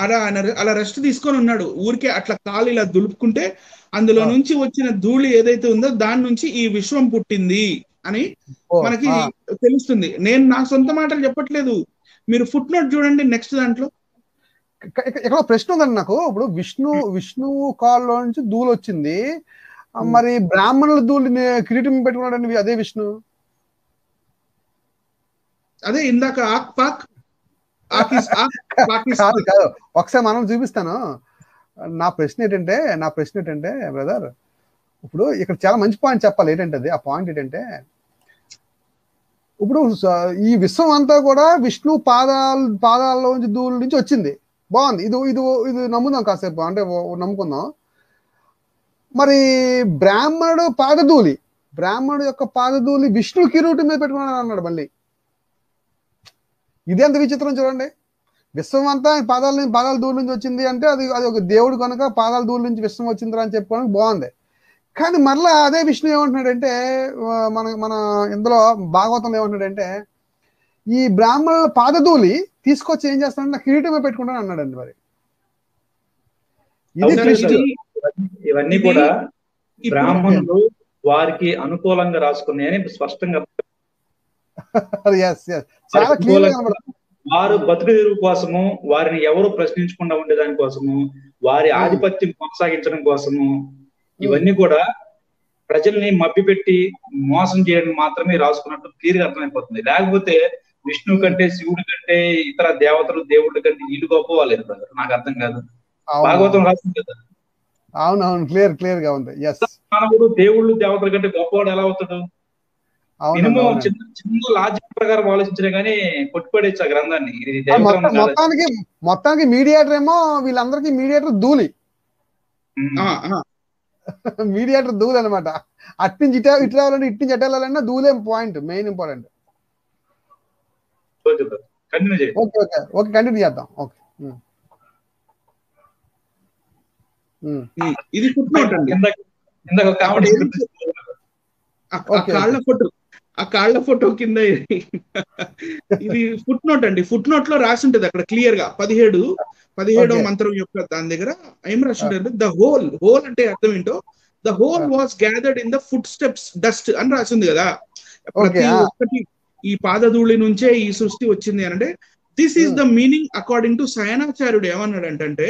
అలా అలా రెస్ట్ తీసుకొని ఉన్నాడు, ఊరికే అట్లా కాలు ఇలా దులుపుకుంటే అందులో నుంచి వచ్చిన ధూళి ఏదైతే ఉందో దాని నుంచి ఈ విశ్వం పుట్టింది అని మనకి తెలుస్తుంది. నేను నా సొంత మాటలు చెప్పట్లేదు, మీరు ఫుట్ నోట్ చూడండి నెక్స్ట్ దాంట్లో. ఇక్కడ ప్రశ్న ఉందండి నాకు. ఇప్పుడు విష్ణు కాల్లో నుంచి ధూళి వచ్చింది, మరి బ్రాహ్మణుల ధూళిని కిరీటం పెట్టుకున్నాడండి అదే విష్ణు. అదే ఇందాక కాదు, ఒకసారి మనం చూపిస్తాను. నా ప్రశ్న ఏంటంటే బ్రదర్, ఇప్పుడు ఇక్కడ చాలా మంచి పాయింట్ చెప్పాలి. ఏంటంటే అది ఆ పాయింట్ ఏంటంటే, ఇప్పుడు ఈ విశ్వం అంతా కూడా విష్ణు పాదాల్లోంచి ధూళి నుంచి వచ్చింది. బాగుంది, ఇది నమ్ముదాం కాసేపు, అంటే నమ్ముకుందాం. మరి బ్రాహ్మణుడు యొక్క పాదధూళి విష్ణు కిరీటం మీద పెట్టుకున్నాడు అన్నాడు మళ్ళీ. ఇదెంత విచిత్రం చూడండి. విశ్వం అంతా పాదాల ధూళి నుంచి వచ్చింది అంటే అది ఒక దేవుడు కనుక పాదాల ధూళి నుంచి విశ్వం వచ్చిందిరా అని చెప్పుకోవడానికి బాగుంది. కానీ మరలా అదే విష్ణు ఏమంటున్నాడంటే, మన ఇందులో భాగవతంలో ఏమంటున్నాడంటే, ఈ బ్రాహ్మణుల పాదధూళి తీసుకొచ్చి ఏం చేస్తాడంటే నా కిరీటమే పెట్టుకుంటాను అన్నాడండి. మరి ఇవన్నీ కూడా బ్రాహ్మణులు వారికి అనుకూలంగా రాసుకున్నాయని స్పష్టంగా చాలా క్లియర్ గా వారు బతుకు తెరువు కోసము, వారిని ఎవరు ప్రశ్నించకుండా ఉండేదాని కోసము, వారి ఆధిపత్యం కొనసాగించడం కోసము, ఇవన్నీ కూడా ప్రజల్ని మభ్యపెట్టి మోసం చేయడం మాత్రమే రాసుకున్నట్టు క్లియర్గా అర్థమైపోతుంది. లేకపోతే విష్ణువు కంటే, శివుడి కంటే, ఇతర దేవతలు దేవుళ్ళ కంటే వీళ్ళు గొప్ప వాళ్ళు నాకు అర్థం కాదు. భాగవతం రాసింది కదా. అవునవును, క్లియర్ గా ఉంది. మానవుడు దేవుళ్ళు దేవతల కంటే గొప్పవాడు ఎలా అవుతాడు? మినిమం చిన్న లాజిక్ ప్రకారం ఆలోచించినా గానీ కొట్టుపడేచ్చు ఆ గ్రంథాన్ని. మొత్తానికి మీడియేటర్ ఏమో వీళ్ళందరికీ మీడియేటర్ ధూళి అనమాట. అట్నుంచి ఇటు రావాలంటే ఇటు నుంచి అట్టాలన్నా ధూళే point, main important. Okay continue చేద్దాం. ఓకే, ఇది ఫుట్ నోట్ అండి. ఆ కాళ్ళ ఫోటో కింద ఇది ఫుట్ నోట్ అండి. ఫుట్ నోట్ లో రాసి ఉంటది అక్కడ క్లియర్ గా 17వ మంత్రం యొక్క దాని దగ్గర ఏం రాసి ఉంటుంది, ద హోల్ అంటే అర్థం ఏంటో, the whole was gathered in the foot steps dust అని రాసింది కదా. ప్రతి ఒక్కటి ఈ పాదధూళి నుంచే ఈ సృష్టి వచ్చింది అని అంటే, this is the meaning according to శయనాచార్యుడు. ఏమన్నాడంటే,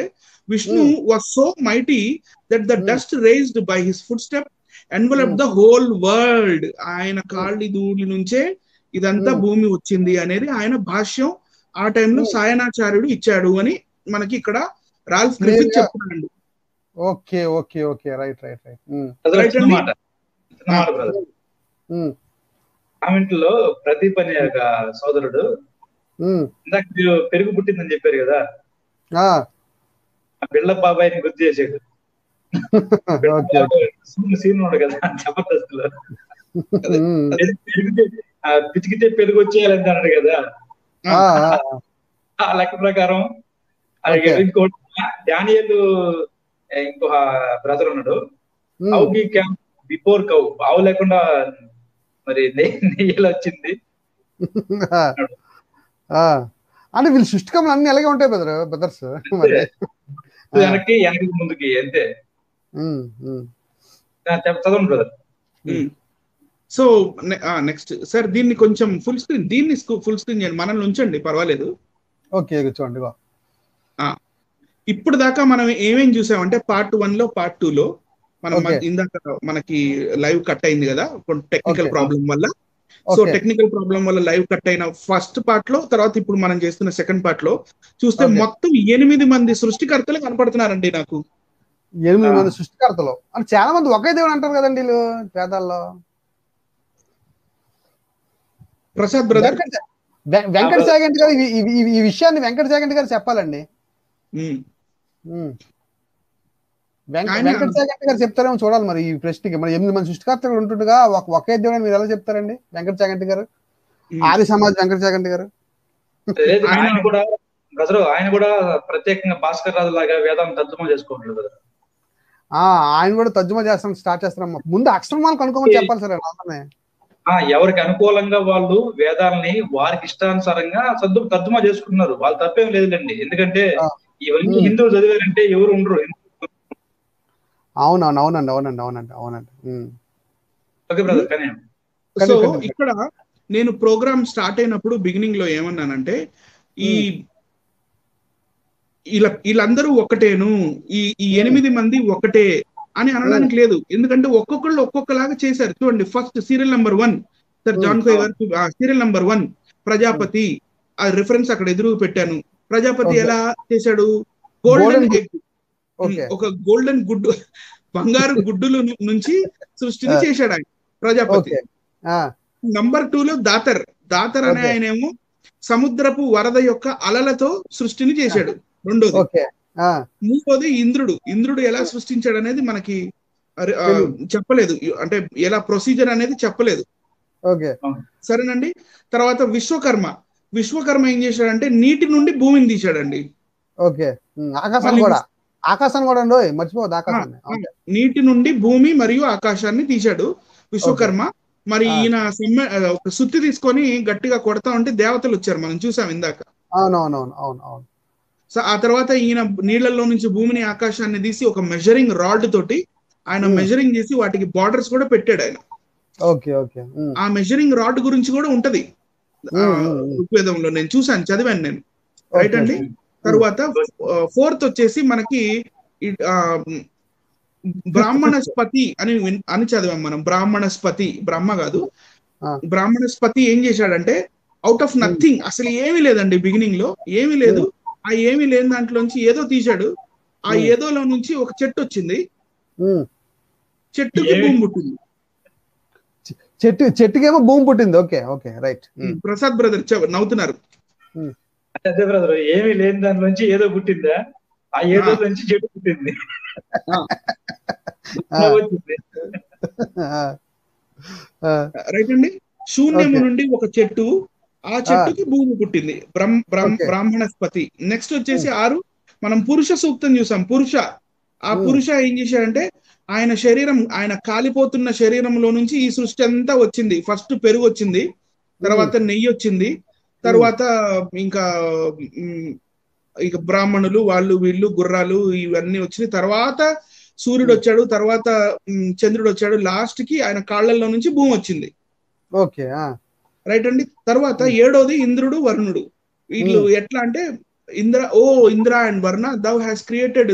Vishnu was so mighty that the dust raised by his footstep envelop the whole world. ఆయన కాళ్ళి ధూళి నుంచే ఇదంతా భూమి వచ్చింది అనేది ఆయన భాష్యం ఆ టైంలో సాయనాచార్యుడు ఇచ్చాడు అని మనకి ఇక్కడ రాల్ఫ్ గ్రిఫిత్ చెప్తున్నాడు. ఓకే రైట్ కామెంట్లో ప్రదీప్ అనే ఒక సోదరుడు ఇందాక మీరు పెరుగు పుట్టిందని చెప్పారు కదా, ఆ బిళ్ళ బాబాయిని గుర్తు చేసాడు. సీనుడు కదా జబర్దస్త్లో, పితికితే పెరుగు వచ్చేయాలని అన్నాడు కదా. ఆ లెక్క ప్రకారం ఇంకోటి డానియల్ ఇంకొక బ్రదర్ ఉన్నాడు, కౌకి క్యాంప్ బిఫోర్ కౌ, ఆవు లేకుండా మరి నెయ్యిలో వచ్చింది అంటే వీళ్ళు సృష్టికములు అన్ని ఎలాగే ఉంటాయి బ్రదర్స్, వెనక్కి ముందుకి అంతే. చదవండి బ్రదర్. సో నెక్స్ట్ సార్ దీన్ని కొంచెం ఫుల్ స్క్రీన్ చేయండి, మనల్ని ఉంచండి పర్వాలేదు. ఓకే చూడండి. ఇప్పుడు దాకా మనం ఏమేం చూసామంటే పార్ట్ 1 లో పార్ట్ 2 లో మనం ఇందాక మనకి లైవ్ కట్ అయింది కదా టెక్నికల్ ప్రాబ్లం వల్ల. సో టెక్నికల్ ప్రాబ్లం వల్ల లైవ్ కట్ అయిన ఫస్ట్ పార్ట్ లో, తర్వాత ఇప్పుడు మనం చేస్తున్న సెకండ్ పార్ట్ లో చూస్తే మొత్తం 8 మంది సృష్టికర్తలు కనపడుతున్నారండి నాకు. 8 మంది సృష్టికర్తలు అంటే చాలా మంది ఒకే దేవుడు అంటారు కదండి వీళ్ళు వేదాల్లో. ప్రసాద్ బ్రదర్, వెంకట చాగంటి గారు ఈ విషయాన్ని వెంకట చాగంటి గారు చెప్పాలండి. వెంకట చాగంటి గారు చెప్తారేమో చూడాలి మరి ఈ ప్రశ్నకి. మరి 8 మంది సృష్టికర్తలు ఉంటుండగా ఒకే దేవుడు మీరు ఎలా చెప్తారండి వెంకట చాగంటి గారు, ఆర్య సమాజ్ వెంకట చాగంటి గారు? ఆయన కూడా ప్రత్యేకంగా భాస్కర్ రాజు లాగా వేదాన్ని తర్జుమా చేసుకుంటాడు కదా. ఆయన కూడా తర్జుమా చేస్తాం స్టార్ట్ చేస్తారమ్మా. ముందు అక్షరమాలు కనుక్కోమని చెప్పాలి సార్ అందరినీ. ఎవరికి అనుకూలంగా వాళ్ళు వేదాలని వారికి ఇష్టానుసారంగా తర్జుమా చేసుకున్నారు. వాళ్ళు తప్పేం లేదులేండి, ఎందుకంటే ఇవన్నీ హిందువులు చదివారంటే ఎవరు ఉండరు. సో ఇక్కడ నేను ప్రోగ్రామ్ స్టార్ట్ అయినప్పుడు బిగినింగ్ లో ఏమన్నానంటే వీళ్ళందరూ ఒకటేను, ఈ 8 మంది ఒకటే అని అనడానికి లేదు. ఎందుకంటే ఒక్కొక్కళ్ళు ఒక్కొక్కలాగా చేశారు. చూడండి, first serial number 1 sir John Coy గారు సీరియల్ నెంబర్ 1 ప్రజాపతి, ఆ రిఫరెన్స్ అక్కడ ఎదురు పెట్టాను. ప్రజాపతి ఎలా చేశాడు? గోల్డెన్ ఎగ్, ఒక గోల్డెన్ గుడ్డు, బంగారు గుడ్డుల నుంచి సృష్టిని చేశాడు ఆయన ప్రజాపతి. నంబర్ 2 లో దాతర్ అనే ఆయన ఏమో సముద్రపు వరద యొక్క అలలతో సృష్టిని చేశాడు. రెండోది. మూడోది ఇంద్రుడు ఎలా సృష్టించాడు అనేది మనకి చెప్పలేదు, అంటే ఎలా ప్రొసీజర్ అనేది చెప్పలేదు. సరేనండి. తర్వాత విశ్వకర్మ ఏం చేశాడంటే నీటి నుండి భూమిని తీశాడండి. నీటి నుండి భూమి మరియు ఆకాశాన్ని తీశాడు విశ్వకర్మ. మరి ఈయన ఒక సుత్తి తీసుకొని గట్టిగా కొడతా ఉంటే దేవతలు వచ్చారు, మనం చూసాం ఇందాక. సో ఆ తర్వాత ఈయన నీళ్లలో నుంచి భూమిని ఆకాశాన్ని తీసి ఒక మెజరింగ్ రాడ్ తోటి ఆయన మెజరింగ్ చేసి వాటికి బార్డర్స్ కూడా పెట్టాడు ఆయన. ఆ మెజరింగ్ రాడ్ గురించి కూడా ఉంటది ఋగ్వేదంలో, నేను చూసాను, చదివాను నేను. రైట్ అండి. తర్వాత 4th వచ్చేసి మనకి బ్రాహ్మణస్పతి అని చదివాం మనం. బ్రహ్మ కాదు, బ్రాహ్మణస్పతి ఏం చేశాడంటే అవుట్ ఆఫ్ నథింగ్, అసలు ఏమీ లేదండి, బిగినింగ్ లో ఏమీ లేదు. ఆ ఏమీ లేని దాంట్లోంచి ఏదో తీశాడు. ఆ ఏదోలో నుంచి ఒక చెట్టు వచ్చింది, చెట్టుకి భూమి పుట్టింది. చెట్టుకేమో భూమి పుట్టింది. Okay okay right. Prasad brother నవ్వుతున్నారు. అదే బ్రదర్, ఏమీ లేని దాని నుంచి ఏదో పుట్టిందా? ఆ ఏదో నుంచి చెట్టు పుట్టింది. రైట్ అండి. శూన్యము నుండి ఒక చెట్టు, ఆ చెట్టుకి భూమి పుట్టింది, బ్రాహ్మణస్పతి. నెక్స్ట్ వచ్చేసి 6 మనం పురుష సూక్తం చూసాం. పురుష ఏం చేశాడంటే ఆయన శరీరం, ఆయన కాలిపోతున్న శరీరంలో నుంచి ఈ సృష్టి అంతా వచ్చింది. ఫస్ట్ పెరుగు వచ్చింది, తర్వాత నెయ్యి వచ్చింది, తర్వాత ఇంకా బ్రాహ్మణులు వాళ్ళు వీళ్ళు గుర్రాలు ఇవన్నీ వచ్చినాయి. తర్వాత సూర్యుడు వచ్చాడు, తర్వాత చంద్రుడు వచ్చాడు, లాస్ట్ కి ఆయన కాళ్లలో నుంచి భూమి వచ్చింది. ఓకే రైట్ అండి. తర్వాత 7వది ఇంద్రుడు వరుణుడు. వీళ్ళు ఎట్లా అంటే Indra and Varuna thou has created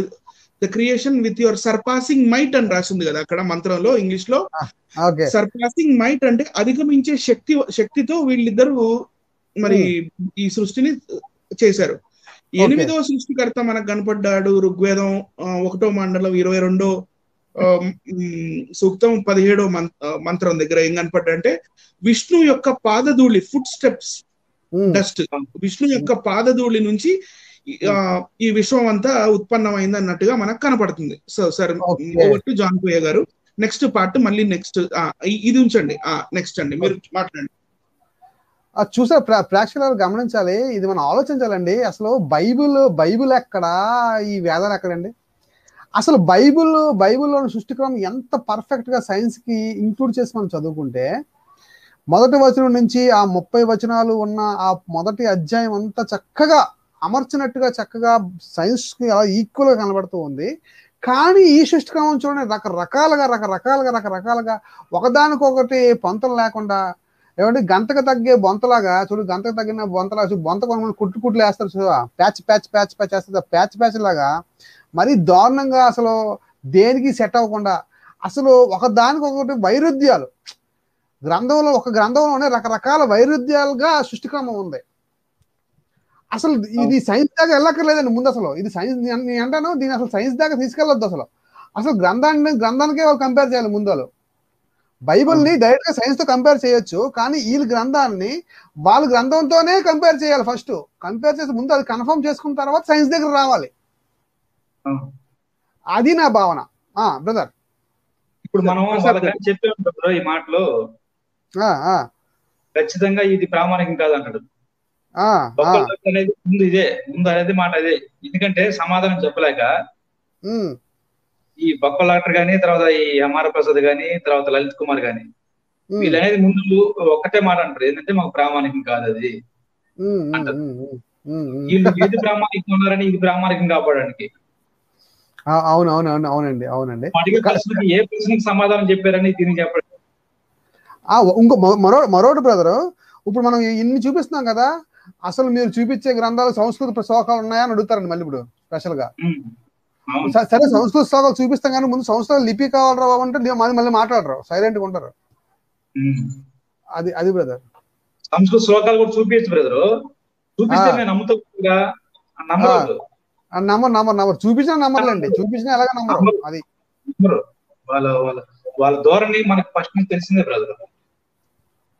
the creation with your surpassing might అని రాసింది కదా అక్కడ మంత్రంలో, ఇంగ్లీష్ లో. సర్పాసింగ్ మైట్ అంటే అధిగమించే శక్తితో వీళ్ళిద్దరూ మరి ఈ సృష్టిని చేశారు. 8వ సృష్టికర్త మనకు కనపడ్డాడు ఋగ్వేదం 1వ మండలం 22వ సూక్తం 17వ మంత్రం దగ్గర ఏం కనపడ్డాడంటే విష్ణు యొక్క పాదధూళి, ఫుట్ స్టెప్స్, డస్ట్, విష్ణు యొక్క పాదధూళి నుంచి ఈ విశ్వం అంతా ఉత్పన్నమైంది అన్నట్టుగా మనకు కనపడుతుంది. So sir over to John Koya గారు. నెక్స్ట్ పార్ట్ మళ్ళీ నెక్స్ట్ ఇది ఉంచండి. నెక్స్ట్ అండి మీరు మాట్లాడండి. చూసారు ప్రేక్షకులు గమనించాలి, ఇది మనం ఆలోచించాలండి. అసలు బైబిల్ ఎక్కడా, ఈ వేదాలు ఎక్కడండి? అసలు బైబిల్లోని సృష్టిక్రమం ఎంత పర్ఫెక్ట్ గా సైన్స్ కి ఇంక్లూడ్ చేసి మనం చదువుకుంటే, మొదటి వచనం నుంచి ఆ 30 వచనాలు ఉన్న ఆ మొదటి అధ్యాయం అంతా చక్కగా అమర్చినట్టుగా చక్కగా సైన్స్ కి అలా ఈక్వల్ గా కనబడుతూ ఉంది. కానీ ఈ సృష్టిక్రమం చూడండి, రకరకాలుగా ఒకదానికొకటి పొంతలు లేకుండా, ఏమంటే గంటకు తగ్గే బొంతలాగా చూడు, గంటకు తగ్గిన బొంతలాగా బొంత కొనుక్కొని కుట్లు వేస్తారు చూడ, ప్యాచ్ వేస్తారు, ప్యాచ్ లాగా మరీ దారుణంగా, అసలు దేనికి సెట్ అవ్వకుండా, అసలు ఒకదానికొకటి వైరుధ్యాలు. ఒక గ్రంథంలోనే రకరకాల వైరుధ్యాలుగా సృష్టిక్రమం ఉంది. అసలు ఇది సైన్స్ దాకా వెళ్ళక్కర్లేదండి ముందు. అసలు ఇది సైన్స్, నేను అంటాను దీన్ని అసలు సైన్స్ దాకా తీసుకెళ్ళొద్దు. అసలు గ్రంథానికే వాళ్ళు కంపేర్ చేయాలి ముందు. వాళ్ళు బైబిల్ని డైరెక్ట్ గా సైన్స్ తో కంపేర్ చేయొచ్చు, కానీ వీళ్ళ గ్రంథాన్ని వాళ్ళ గ్రంథంతోనే కంపేర్ చేయాలి. ఫస్ట్ కంపేర్ చేసి ముందు అది కన్ఫర్మ్ చేసుకున్న తర్వాత సైన్స్ దగ్గర రావాలి. అది నా భావన. బ్రదర్, ఇప్పుడు మనం వాళ్ళకని చెప్పాము ఈ మాటలో ఖచ్చితంగా ఇది ప్రామాణికం కాదంటాడు. అనేది ముందు అనేది మాట అదే. ఎందుకంటే సమాధానం చెప్పలేక ఈ బొక్కలాటర్ గాని, తర్వాత ఈ అమర ప్రసాద్ గాని, తర్వాత లలిత్ కుమార్ గాని, వీళ్ళు అనేది ముందు ఒక్కటే మాట అంటారు, ఏంటంటే మాకు ప్రామాణికం కాదు అది. వీళ్ళు ఏది ప్రామాణికం ఉన్నారని ఇది ప్రామాణికం కాపాడడానికి. అవునండి. అడిగే ప్రశ్నకి ఏ ప్రశ్నకి సమాధానం చెప్పారని దీనికి చెప్పండి. ఇంకో మరోటి బ్రదర్, ఇప్పుడు మనం ఇన్ని చూపిస్తున్నాం కదా, అసలు మీరు చూపించే గ్రంథాలు సంస్కృత శ్లోకాలు ఉన్నాయా అని అడుగుతారండి మళ్ళీ ఇప్పుడు స్పెషల్ గా. సరే సంస్కృత శ్లోకాలు చూపిస్తాం కానీ ముందు సంస్కృత లిపి కావాలరా బాబు అంటే మళ్ళీ మాట్లాడరు, సైలెంట్ గా ఉంటారు. అది బ్రదర్. సంస్కృత శ్లోకాలు కూడా చూపించు బ్రదర్, చూపిస్తే నేను నమ్ముతా. నమ్మరు చూపించిన నమ్మర్లండి, చూపించిన ఎలాగ నమ్మరు. అది వాళ్ళ ధోరణి మనకు ఫస్ట్ నుంచి తెలిసిందే బ్రదర్.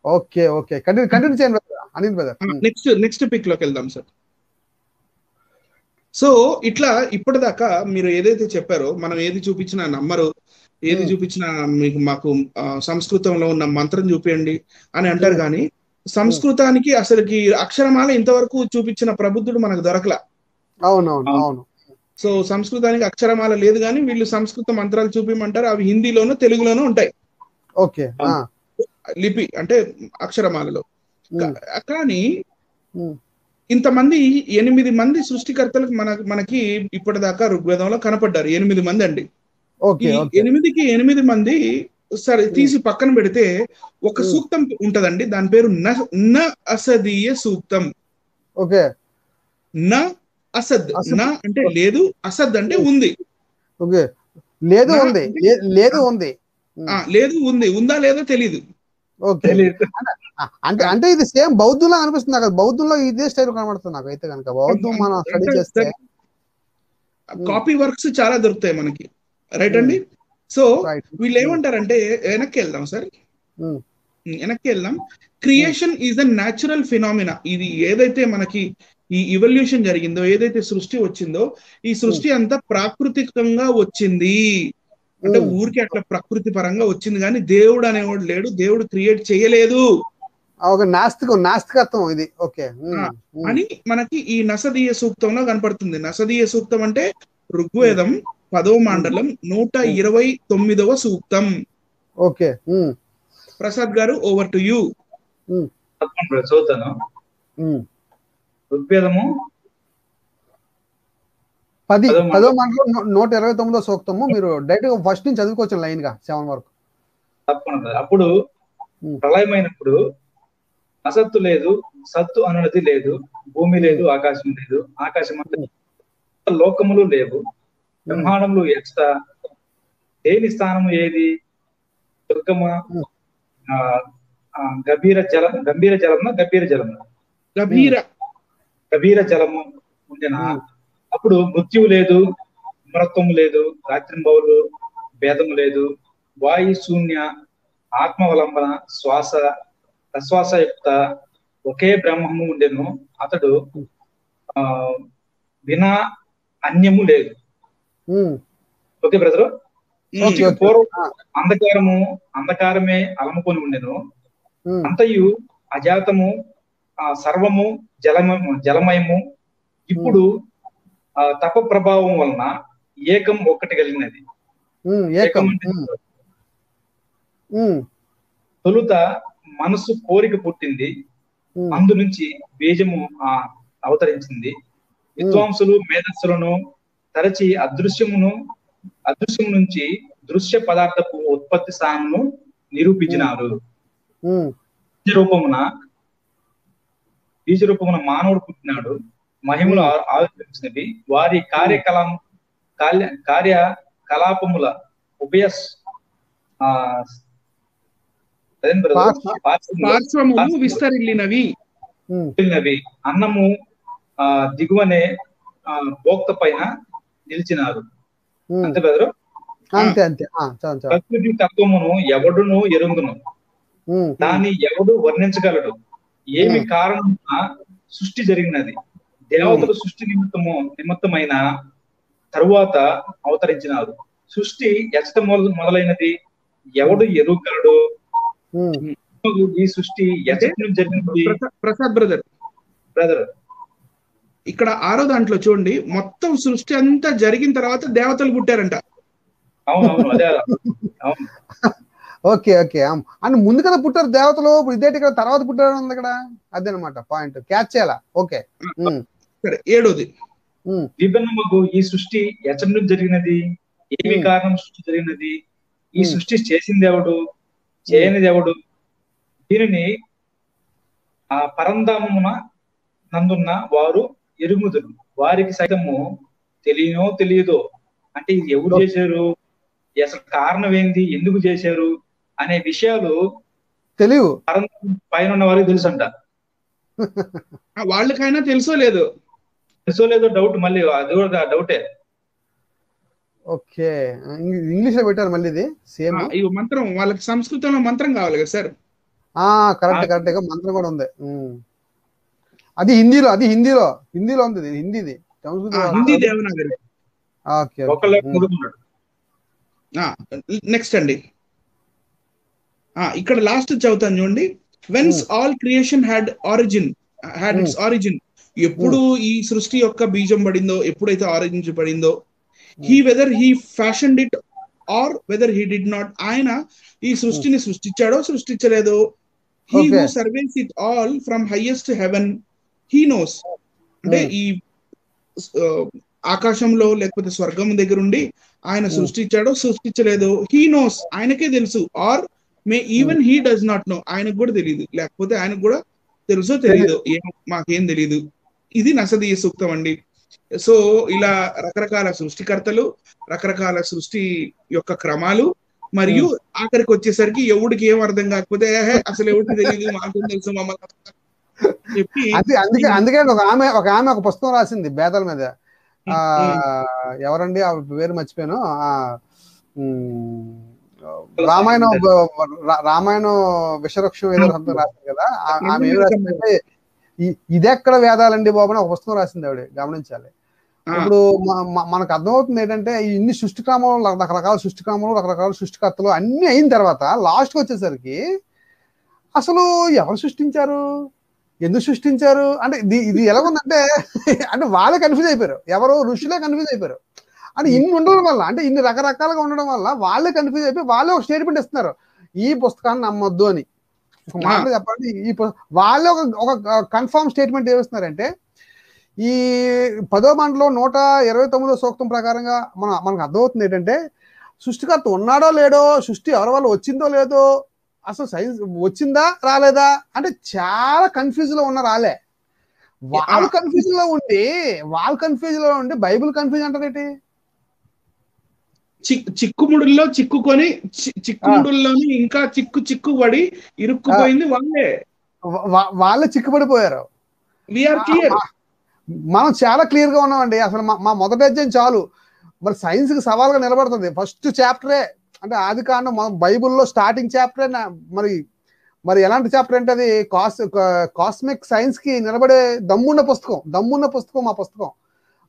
ఓకే కంటిన్యూ చేయండి brother, Anil brother. Next pic లోకి వెళ్దాం సార్. సో ఇట్లా ఇప్పటిదాకా మీరు ఏదైతే చెప్పారో, మనం ఏది చూపించినా నమ్మరు, ఏది చూపించినా మాకు సంస్కృతంలో ఉన్న మంత్రం చూపించండి అని అంటారు. కానీ సంస్కృతానికి అసలుకి అక్షరమాల ఇంతవరకు చూపించిన ప్రబుద్ధుడు మనకు దొరకలా. అవును. సో సంస్కృతానికి అక్షరమాల లేదు, కానీ వీళ్ళు సంస్కృత మంత్రాలు చూపించమంటారు. అవి హిందీలోనూ తెలుగులోనూ ఉంటాయి. ఓకే, లిపి అంటే అక్షరమాలలో. కానీ ఇంతమంది 8 మంది సృష్టికర్తలకు మనకి ఇప్పటిదాకా ఋగ్వేదంలో కనపడ్డారు. 8 మంది అండి. 8కి 8 మంది సరే తీసి పక్కన పెడితే ఒక సూక్తం ఉంటదండి, దాని పేరు న అసదీయ సూక్తం. ఓకే, న అసద్, న అంటే లేదు, అసద్ అంటే ఉంది. ఓకే, లేదు ఉంది, ఉందా లేదో తెలీదు. ఓకే, అంటే ఇది సేమ్ బౌద్ధంలో అనిపిస్తుంది నాకు. బౌద్ధంలో ఇదే స్టైల్ కనబడుతుంది నాకు అయితే కనుక. బౌద్ధం మనం స్టడీ చేస్తే కాపీ వర్క్స్ చాలా దొరుకుతాయి మనకి, రైట్ అండి. సో వీళ్ళు ఏమంటారంటే, వెనక్కి వెళ్దాం సార్, వెనక్కి వెళ్దాం. Creation is a natural phenomena. ఇది ఏదైతే మనకి ఈ ఇవల్యూషన్ జరిగిందో, ఏదైతే సృష్టి వచ్చిందో, ఈ సృష్టి అంతా ప్రాకృతికంగా వచ్చింది. అంటే ఊరికి అట్లా ప్రకృతి పరంగా వచ్చింది, కానీ దేవుడు అనేవాడు లేడు, దేవుడు క్రియేట్ చేయలేదు. నాస్తికత్వం ఇది. ఓకే అని మనకి ఈ నసదీయ సూక్తంలో కనపడుతుంది. నసదీయ సూక్తం అంటే ఋగ్వేదం 10వ మండలం 129వ సూక్తం. ఓకే, ప్రసాద్ గారు, ఓవర్ టు యూ. చదువుతాను. ఋగ్వేదము 10వ మండలం 129వ సూక్తము. మీరు డైరెక్ట్ గా ఫస్ట్ నుంచి చదువుకోవచ్చు లైన్ గా 7 వరకు. తప్పకుండా. అప్పుడు ప్రళయమైనప్పుడు అసత్తు లేదు, సత్తు అనునది లేదు, భూమి లేదు, ఆకాశం లేదు, ఆకాశం లోకములు లేవు, బ్రహ్మాండములు ఎక్స్ట్రా, దేని స్థానము ఏది, దుర్గమ గంభీర జలము ఉండేనా. అప్పుడు మృత్యువు లేదు, అమరత్వము లేదు, రాత్రింబవులు భేదము లేదు, వాయు శూన్య, ఆత్మవలంబన, శ్వాస ప్రశ్వాస యుక్త ఒకే బ్రహ్మము ఉండెను. అతడు వినా అన్యము లేదు. Okay brother. పూర్వం అంధకారమే అలముకొని ఉండెను, అంతయు అజాతము, సర్వము జలమయము. ఇప్పుడు తప ప్రభావం వలన ఏకం ఒక్కటి కలిగినది. తొలుత మనసు కోరిక పుట్టింది, అందు నుంచి బీజము అవతరించింది. విద్వాంసులు మేధస్సులను తరచి అదృశ్యము నుంచి దృశ్య పదార్థపు ఉత్పత్తి స్థానమును నిరూపించినారు. బీజ రూపమున మానవుడు పుట్టినాడు, మహిమలు ఆవిర్భవించినవి, వారి కార్యకలాపముల ఉభయ విస్తరిల్లినవి. అన్నము దిగువనే భోక్త పైన నిలిచినారు. అంతే బెదరు. ప్రకృతి తత్వమును ఎవడును ఎరుంగును, దాన్ని ఎవడు వర్ణించగలడు. ఏమి కారణమున సృష్టి జరిగినది, దేవతల సృష్టి నిమిత్తమైన తరువాత అవతరించినారు. సృష్టి ఎచ్చట మొదలైనది ఎవడు ఎరుగలడు? ఈ సృష్టి ఎచ్చటి నుంచి జరిగినది? ప్రసాద్ బ్రదర్ బ్రదర్ ఇక్కడ 6వ దాంట్లో చూడండి, మొత్తం సృష్టి అంతా జరిగిన తర్వాత దేవతలు పుట్టారంట. అవునవును, అదే అవును. ఓకే ఓకే, అని ముందు కదా పుట్టారు దేవతలు, ఇప్పుడు ఇదేంటి ఇక్కడ తర్వాత పుట్టారు ఉంది ఇక్కడ, అదేనమాట పాయింట్, క్యాచ్ చేయాలా. ఓకే సరే, 7వది విభిన్నముగు ఈ సృష్టి ఎచ్చటి నుంచి జరిగినది? ఏమి కారణం సృష్టి జరిగినది? ఈ సృష్టి చేసింది ఎవడు? చేయనిది ఎవడు? దీనిని ఆ పరంధామమున నందున్న వారు ఎరుగుదురు, వారికి సైతము తెలియనో తెలియదో. అంటే ఇది ఎవరు చేశారు, అసలు కారణం ఏంది, ఎందుకు చేశారు అనే విషయాలు తెలియవు, పైన ఉన్న వారికి తెలుసు అంట. వాళ్ళకైనా తెలుసో లేదో డౌట్, మళ్ళీ అది కూడా డౌటే. ఓకే, ఇంగ్లీష్ లో పెట్టారు మళ్ళీ ఇది సేమ్. ఈ మంత్రం వాళ్ళకి సంస్కృతంలో మంత్రం కావాలి కదా సార్. కరెక్ట్ కరెక్ట్ గా మంత్రం కూడా ఉంది. అది హిందీలో ఉంది, హిందీది హిందీ దేవనాగరి. నెక్స్ట్ అండి, ఇక్కడ లాస్ట్ చదువుతాను చూడండి. Whence all creation had its origin. ఎప్పుడు ఈ సృష్టి యొక్క బీజం పడిందో, ఎప్పుడైతే ఆరిజిన్ పడిందో, whether he fashioned it or whether he did not. ఆయన ఈ సృష్టిని సృష్టించాడో సృష్టించలేదో, he who surveys it all from highest heaven he knows. అంటే ఈ ఆకాశంలో లేకపోతే స్వర్గం దగ్గర ఉండి ఆయన సృష్టించాడో సృష్టించలేదో, హీ నోస్, ఆయనకే తెలుసు. Or may even he does not know, ఆయనకు కూడా తెలియదు, లేకపోతే ఆయనకు కూడా తెలుసో తెలియదు, మాకేం తెలియదు. ఇది నసదీయ సూక్తం అండి. సో ఇలా రకరకాల సృష్టికర్తలు, రకరకాల సృష్టి యొక్క క్రమాలు, మరియు ఆఖరికి వచ్చేసరికి ఎవడికి ఏం అర్థం కాకపోతే అసలు ఎవరికి తెలియదు, మాకేం తెలుసు మమ్మల్ని చెప్పి. అందుకే ఒక ఆమె ఒక పుస్తకం రాసింది బేతాల మీద. ఎవరండి ఆ పేరు మర్చిపోయాను. రామాయణం విషవృక్షం ఏదో సంథింగ్ రాసింది కదా. ఆమె ఏమి రాసిందంటే, ఇదెక్కడ వేదాలండి బాబు అని ఒక పుస్తకం రాసింది ఆవిడ, గమనించాలి. ఇప్పుడు మనకు అర్థమవుతుంది ఏంటంటే, ఇన్ని సృష్టిక్రమంలో రకరకాల సృష్టిక్రమంలో రకరకాల సృష్టికర్తలు అన్ని అయిన తర్వాత లాస్ట్కి వచ్చేసరికి అసలు ఎవరు సృష్టించారు, ఎందుకు సృష్టించారు అంటే ఇది ఎలా ఉందంటే అంటే వాళ్ళే కన్ఫ్యూజ్ అయిపోయారు, ఎవరు ఋషులే కన్ఫ్యూజ్ అయిపోయారు. అంటే ఇన్ని ఉండడం వల్ల, అంటే ఇన్ని రకరకాలుగా ఉండడం వల్ల వాళ్ళే కన్ఫ్యూజ్ అయిపోయి వాళ్ళే ఒక స్టేట్మెంట్ ఇస్తున్నారు, ఈ పుస్తకాన్ని నమ్మొద్దు అని. ఒక మాట చెప్పండి, వాళ్ళే ఒక కన్ఫర్మ్ స్టేట్మెంట్ ఏమిస్తున్నారంటే, ఈ 10వ మండలో 129వ సూక్తం ప్రకారంగా మనకు అర్థమవుతుంది ఏంటంటే, సృష్టికర్త ఉన్నాడో లేడో, సృష్టి ఎవరి వల్ల వచ్చిందో లేదో, అసలు సైన్స్ వచ్చిందా రాలేదా అంటే చాలా కన్ఫ్యూజ్ లో ఉన్నారు. వాళ్ళు కన్ఫ్యూజ్ లో ఉండి బైబుల్ కన్ఫ్యూజ్ అంటారేంటి? చిక్కుముడుల్లో చిక్కుకొని చిక్కుముడుల్లోని ఇంకా చిక్కుపడి ఇరుక్కుపోయింది వాళ్ళే చిక్కుపడిపోయారు. మనం చాలా క్లియర్ గా ఉన్నామండి. అసలు మా మొదటి అధ్యాయం చాలు మరి సైన్స్ కి సవాల్గా నిలబడుతుంది. ఫస్ట్ చాప్టరే అంటే ఆది కాండం బైబుల్లో స్టార్టింగ్ చాప్టరే. మరి ఎలాంటి చాప్టర్ అంటే అది కాస్మిక్ సైన్స్ కి నిలబడే దమ్మున్న పుస్తకం మా పుస్తకం.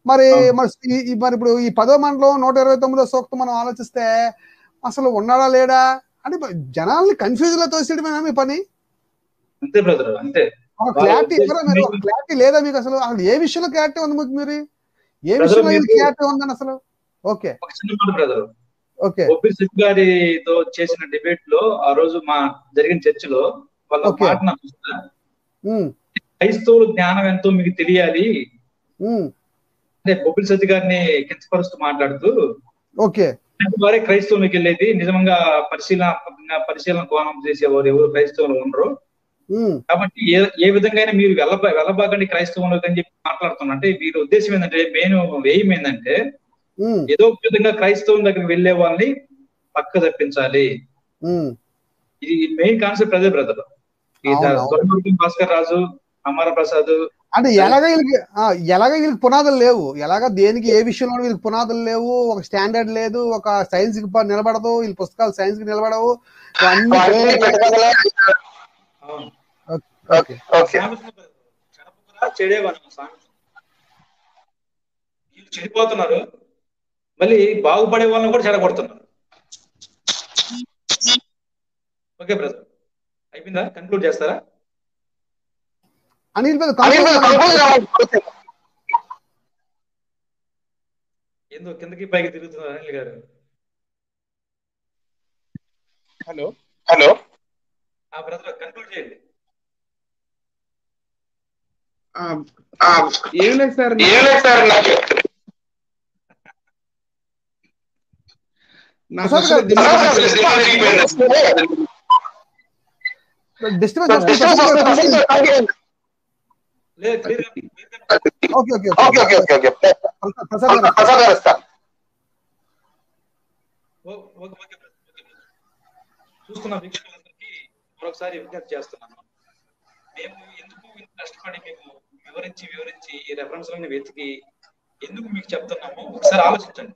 మరి ఇప్పుడు ఈ 10వ మండలో 129వ సూక్తం మనం ఆలోచిస్తే అసలు ఉన్నాడా లేడా అంటే జనాల్ని కన్ఫ్యూజ్ లో తోసేయడమేనా మీ పని? అంతే బ్రదర్, అంతే. క్లారిటీ లేదా మీకు? అసలు ఏ విషయంలో క్లారిటీ ఉంది మీకు? మీరు ఏ విషయంలో క్లారిటీ ఉందని అసలు? ఓకే బ్రదర్, ఓపీ సిక్ గారితో చేసిన డిబేట్ లో ఆ రోజు మా జరిగిన చర్చలో వాళ్ళ మాట నాకు క్రైస్తవుల జ్ఞానం ఎంతో మీకు తెలియాలి అంటే బొబ్బిలి సత్య గారిని కించపరుస్తూ మాట్లాడుతూ, వారే క్రైస్తవులకు వెళ్ళేది, నిజంగా పరిశీలన కోణం చేసేవారు ఎవరు క్రైస్తవులు ఉండరు, కాబట్టి ఏ విధంగా మీరు వెళ్ళబాగండి క్రైస్తవంలోకి అని చెప్పి మాట్లాడుతున్నా. అంటే వీరి ఉద్దేశం ఏంటంటే, మెయిన్ ఎయిమ్ ఏంటంటే, ఏదో ఒక విధంగా క్రైస్తవం దగ్గరికి వెళ్లే వాళ్ళని పక్క తప్పించాలి. ఇది మెయిన్ కాన్సెప్ట్ అదే బ్రదర్. భాస్కర్ రాజు, అమర ప్రసాద్ అంటే ఎలాగ వీళ్ళకి పునాదులు లేవు, ఎలాగ దేనికి ఏ విషయంలో వీళ్ళకి పునాదులు లేవు, ఒక స్టాండర్డ్ లేదు, ఒక సైన్స్ కి నిలబడదు, వీళ్ళ పుస్తకాలు సైన్స్ కి నిలబడవు. చెడిపోతున్నారు. మళ్ళీ బాగుపడే వాళ్ళని కూడా చెడగొడుతున్నారు. ఓకే బ్రదర్, అయిపోయిందా? కన్క్లూడ్ చేస్తారా? అనిల్ ఎందుకు కిందకి పైకి తిరుగుతున్నారు అనిల్ గారు? హలో బ్రదర్ కన్క్లూడ్ చేయండి. ఏం లేదు సార్, చూస్తున్న వీక్షకులందరికీ మరొకసారి విజ్ఞప్తి చేస్తున్నాను. మేము ఎందుకు కష్టపడి మీకు వివరించి ఈ రెఫరెన్స్లను వెతికి ఎందుకు మీకు చెప్తున్నామో ఒకసారి ఆలోచించండి.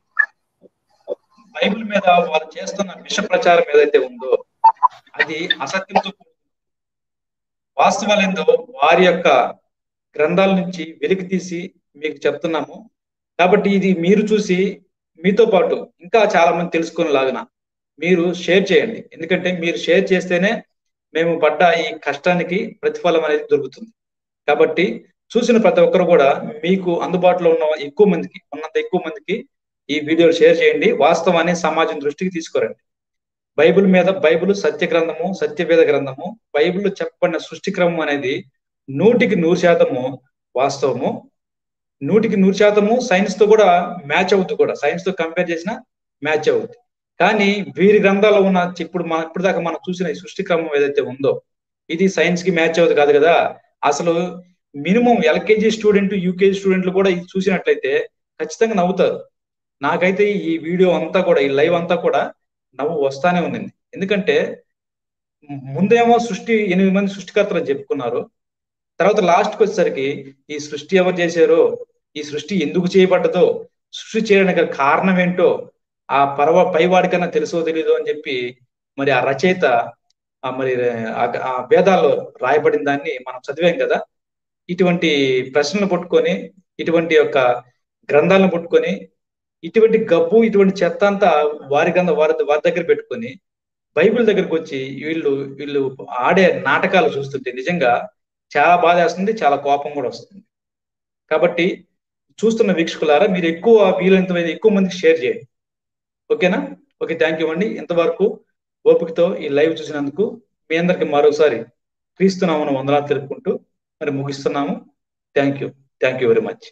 బైబిల్ మీద వాళ్ళు చేస్తున్న విష ప్రచారం ఏదైతే ఉందో అది అసత్యంతో వాస్తవాలు ఏందో వారి యొక్క గ్రంథాల నుంచి వెలికి తీసి మీకు చెప్తున్నాము. కాబట్టి ఇది మీరు చూసి మీతో పాటు ఇంకా చాలా మంది తెలుసుకునేలాగా మీరు షేర్ చేయండి. ఎందుకంటే మీరు షేర్ చేస్తేనే మేము పడ్డ ఈ కష్టానికి ప్రతిఫలం అనేది దొరుకుతుంది. కాబట్టి చూసిన ప్రతి ఒక్కరు కూడా మీకు అందుబాటులో ఉన్నంత ఎక్కువ మందికి ఈ వీడియోలు షేర్ చేయండి. వాస్తవాన్ని సమాజం దృష్టికి తీసుకురండి. బైబిల్ సత్య గ్రంథము, సత్యవేద గ్రంథము, బైబిల్లో చెప్పబడిన సృష్టి క్రమం అనేది 100% వాస్తవము, 100% సైన్స్ తో కూడా మ్యాచ్ అవుతుంది. కూడా సైన్స్ తో కంపేర్ చేసిన మ్యాచ్ అవుతుంది. కానీ వీరి గ్రంథాల్లో ఉన్న ఇప్పుడు దాకా మనం చూసిన ఈ సృష్టి క్రమం ఏదైతే ఉందో ఇది సైన్స్ కి మ్యాచ్ అవుతుంది కాదు కదా. అసలు మినిమం ఎల్కేజీ స్టూడెంట్, యూకేజీ స్టూడెంట్లు కూడా ఇది చూసినట్లయితే ఖచ్చితంగా నవ్వుతారు. నాకైతే ఈ వీడియో అంతా కూడా, ఈ లైవ్ అంతా కూడా నవ్వు వస్తానే ఉంది. ఎందుకంటే ముందేమో 8 మంది సృష్టికర్తలు చెప్పుకున్నారు. తర్వాత లాస్ట్కి వచ్చేసరికి ఈ సృష్టి ఎవరు చేశారో, ఈ సృష్టి ఎందుకు చేయబడ్డదో, సృష్టి చేయడానికి కారణం ఏంటో ఆ పైవాడికన్నా తెలుసో తెలీదో అని చెప్పి మరి ఆ రచయిత మరి ఆ వేదాల్లో రాయబడిన దాన్ని మనం చదివాం కదా. ఇటువంటి ప్రశ్నలు పట్టుకొని, ఇటువంటి యొక్క గ్రంథాలను పట్టుకొని, ఇటువంటి గబ్బు, ఇటువంటి చెత్త అంతా వారి దగ్గర పెట్టుకొని బైబిల్ దగ్గరకు వచ్చి వీళ్ళు ఆడే నాటకాలు చూస్తుంటే నిజంగా చాలా బాధ వేస్తుంది, చాలా కోపం కూడా వస్తుంది. కాబట్టి చూస్తున్న వీక్షకులారా మీరు వీలైనంత ఎక్కువ మందికి షేర్ చేయండి. ఓకేనా? ఓకే, థ్యాంక్ యూ అండి. ఇంతవరకు ఓపికతో ఈ లైవ్ చూసినందుకు మీ అందరికి మరోసారి క్రీస్తునామమున వందనాలు తెలుపుకుంటూ మరి ముగిస్తున్నాము. Thank you very much.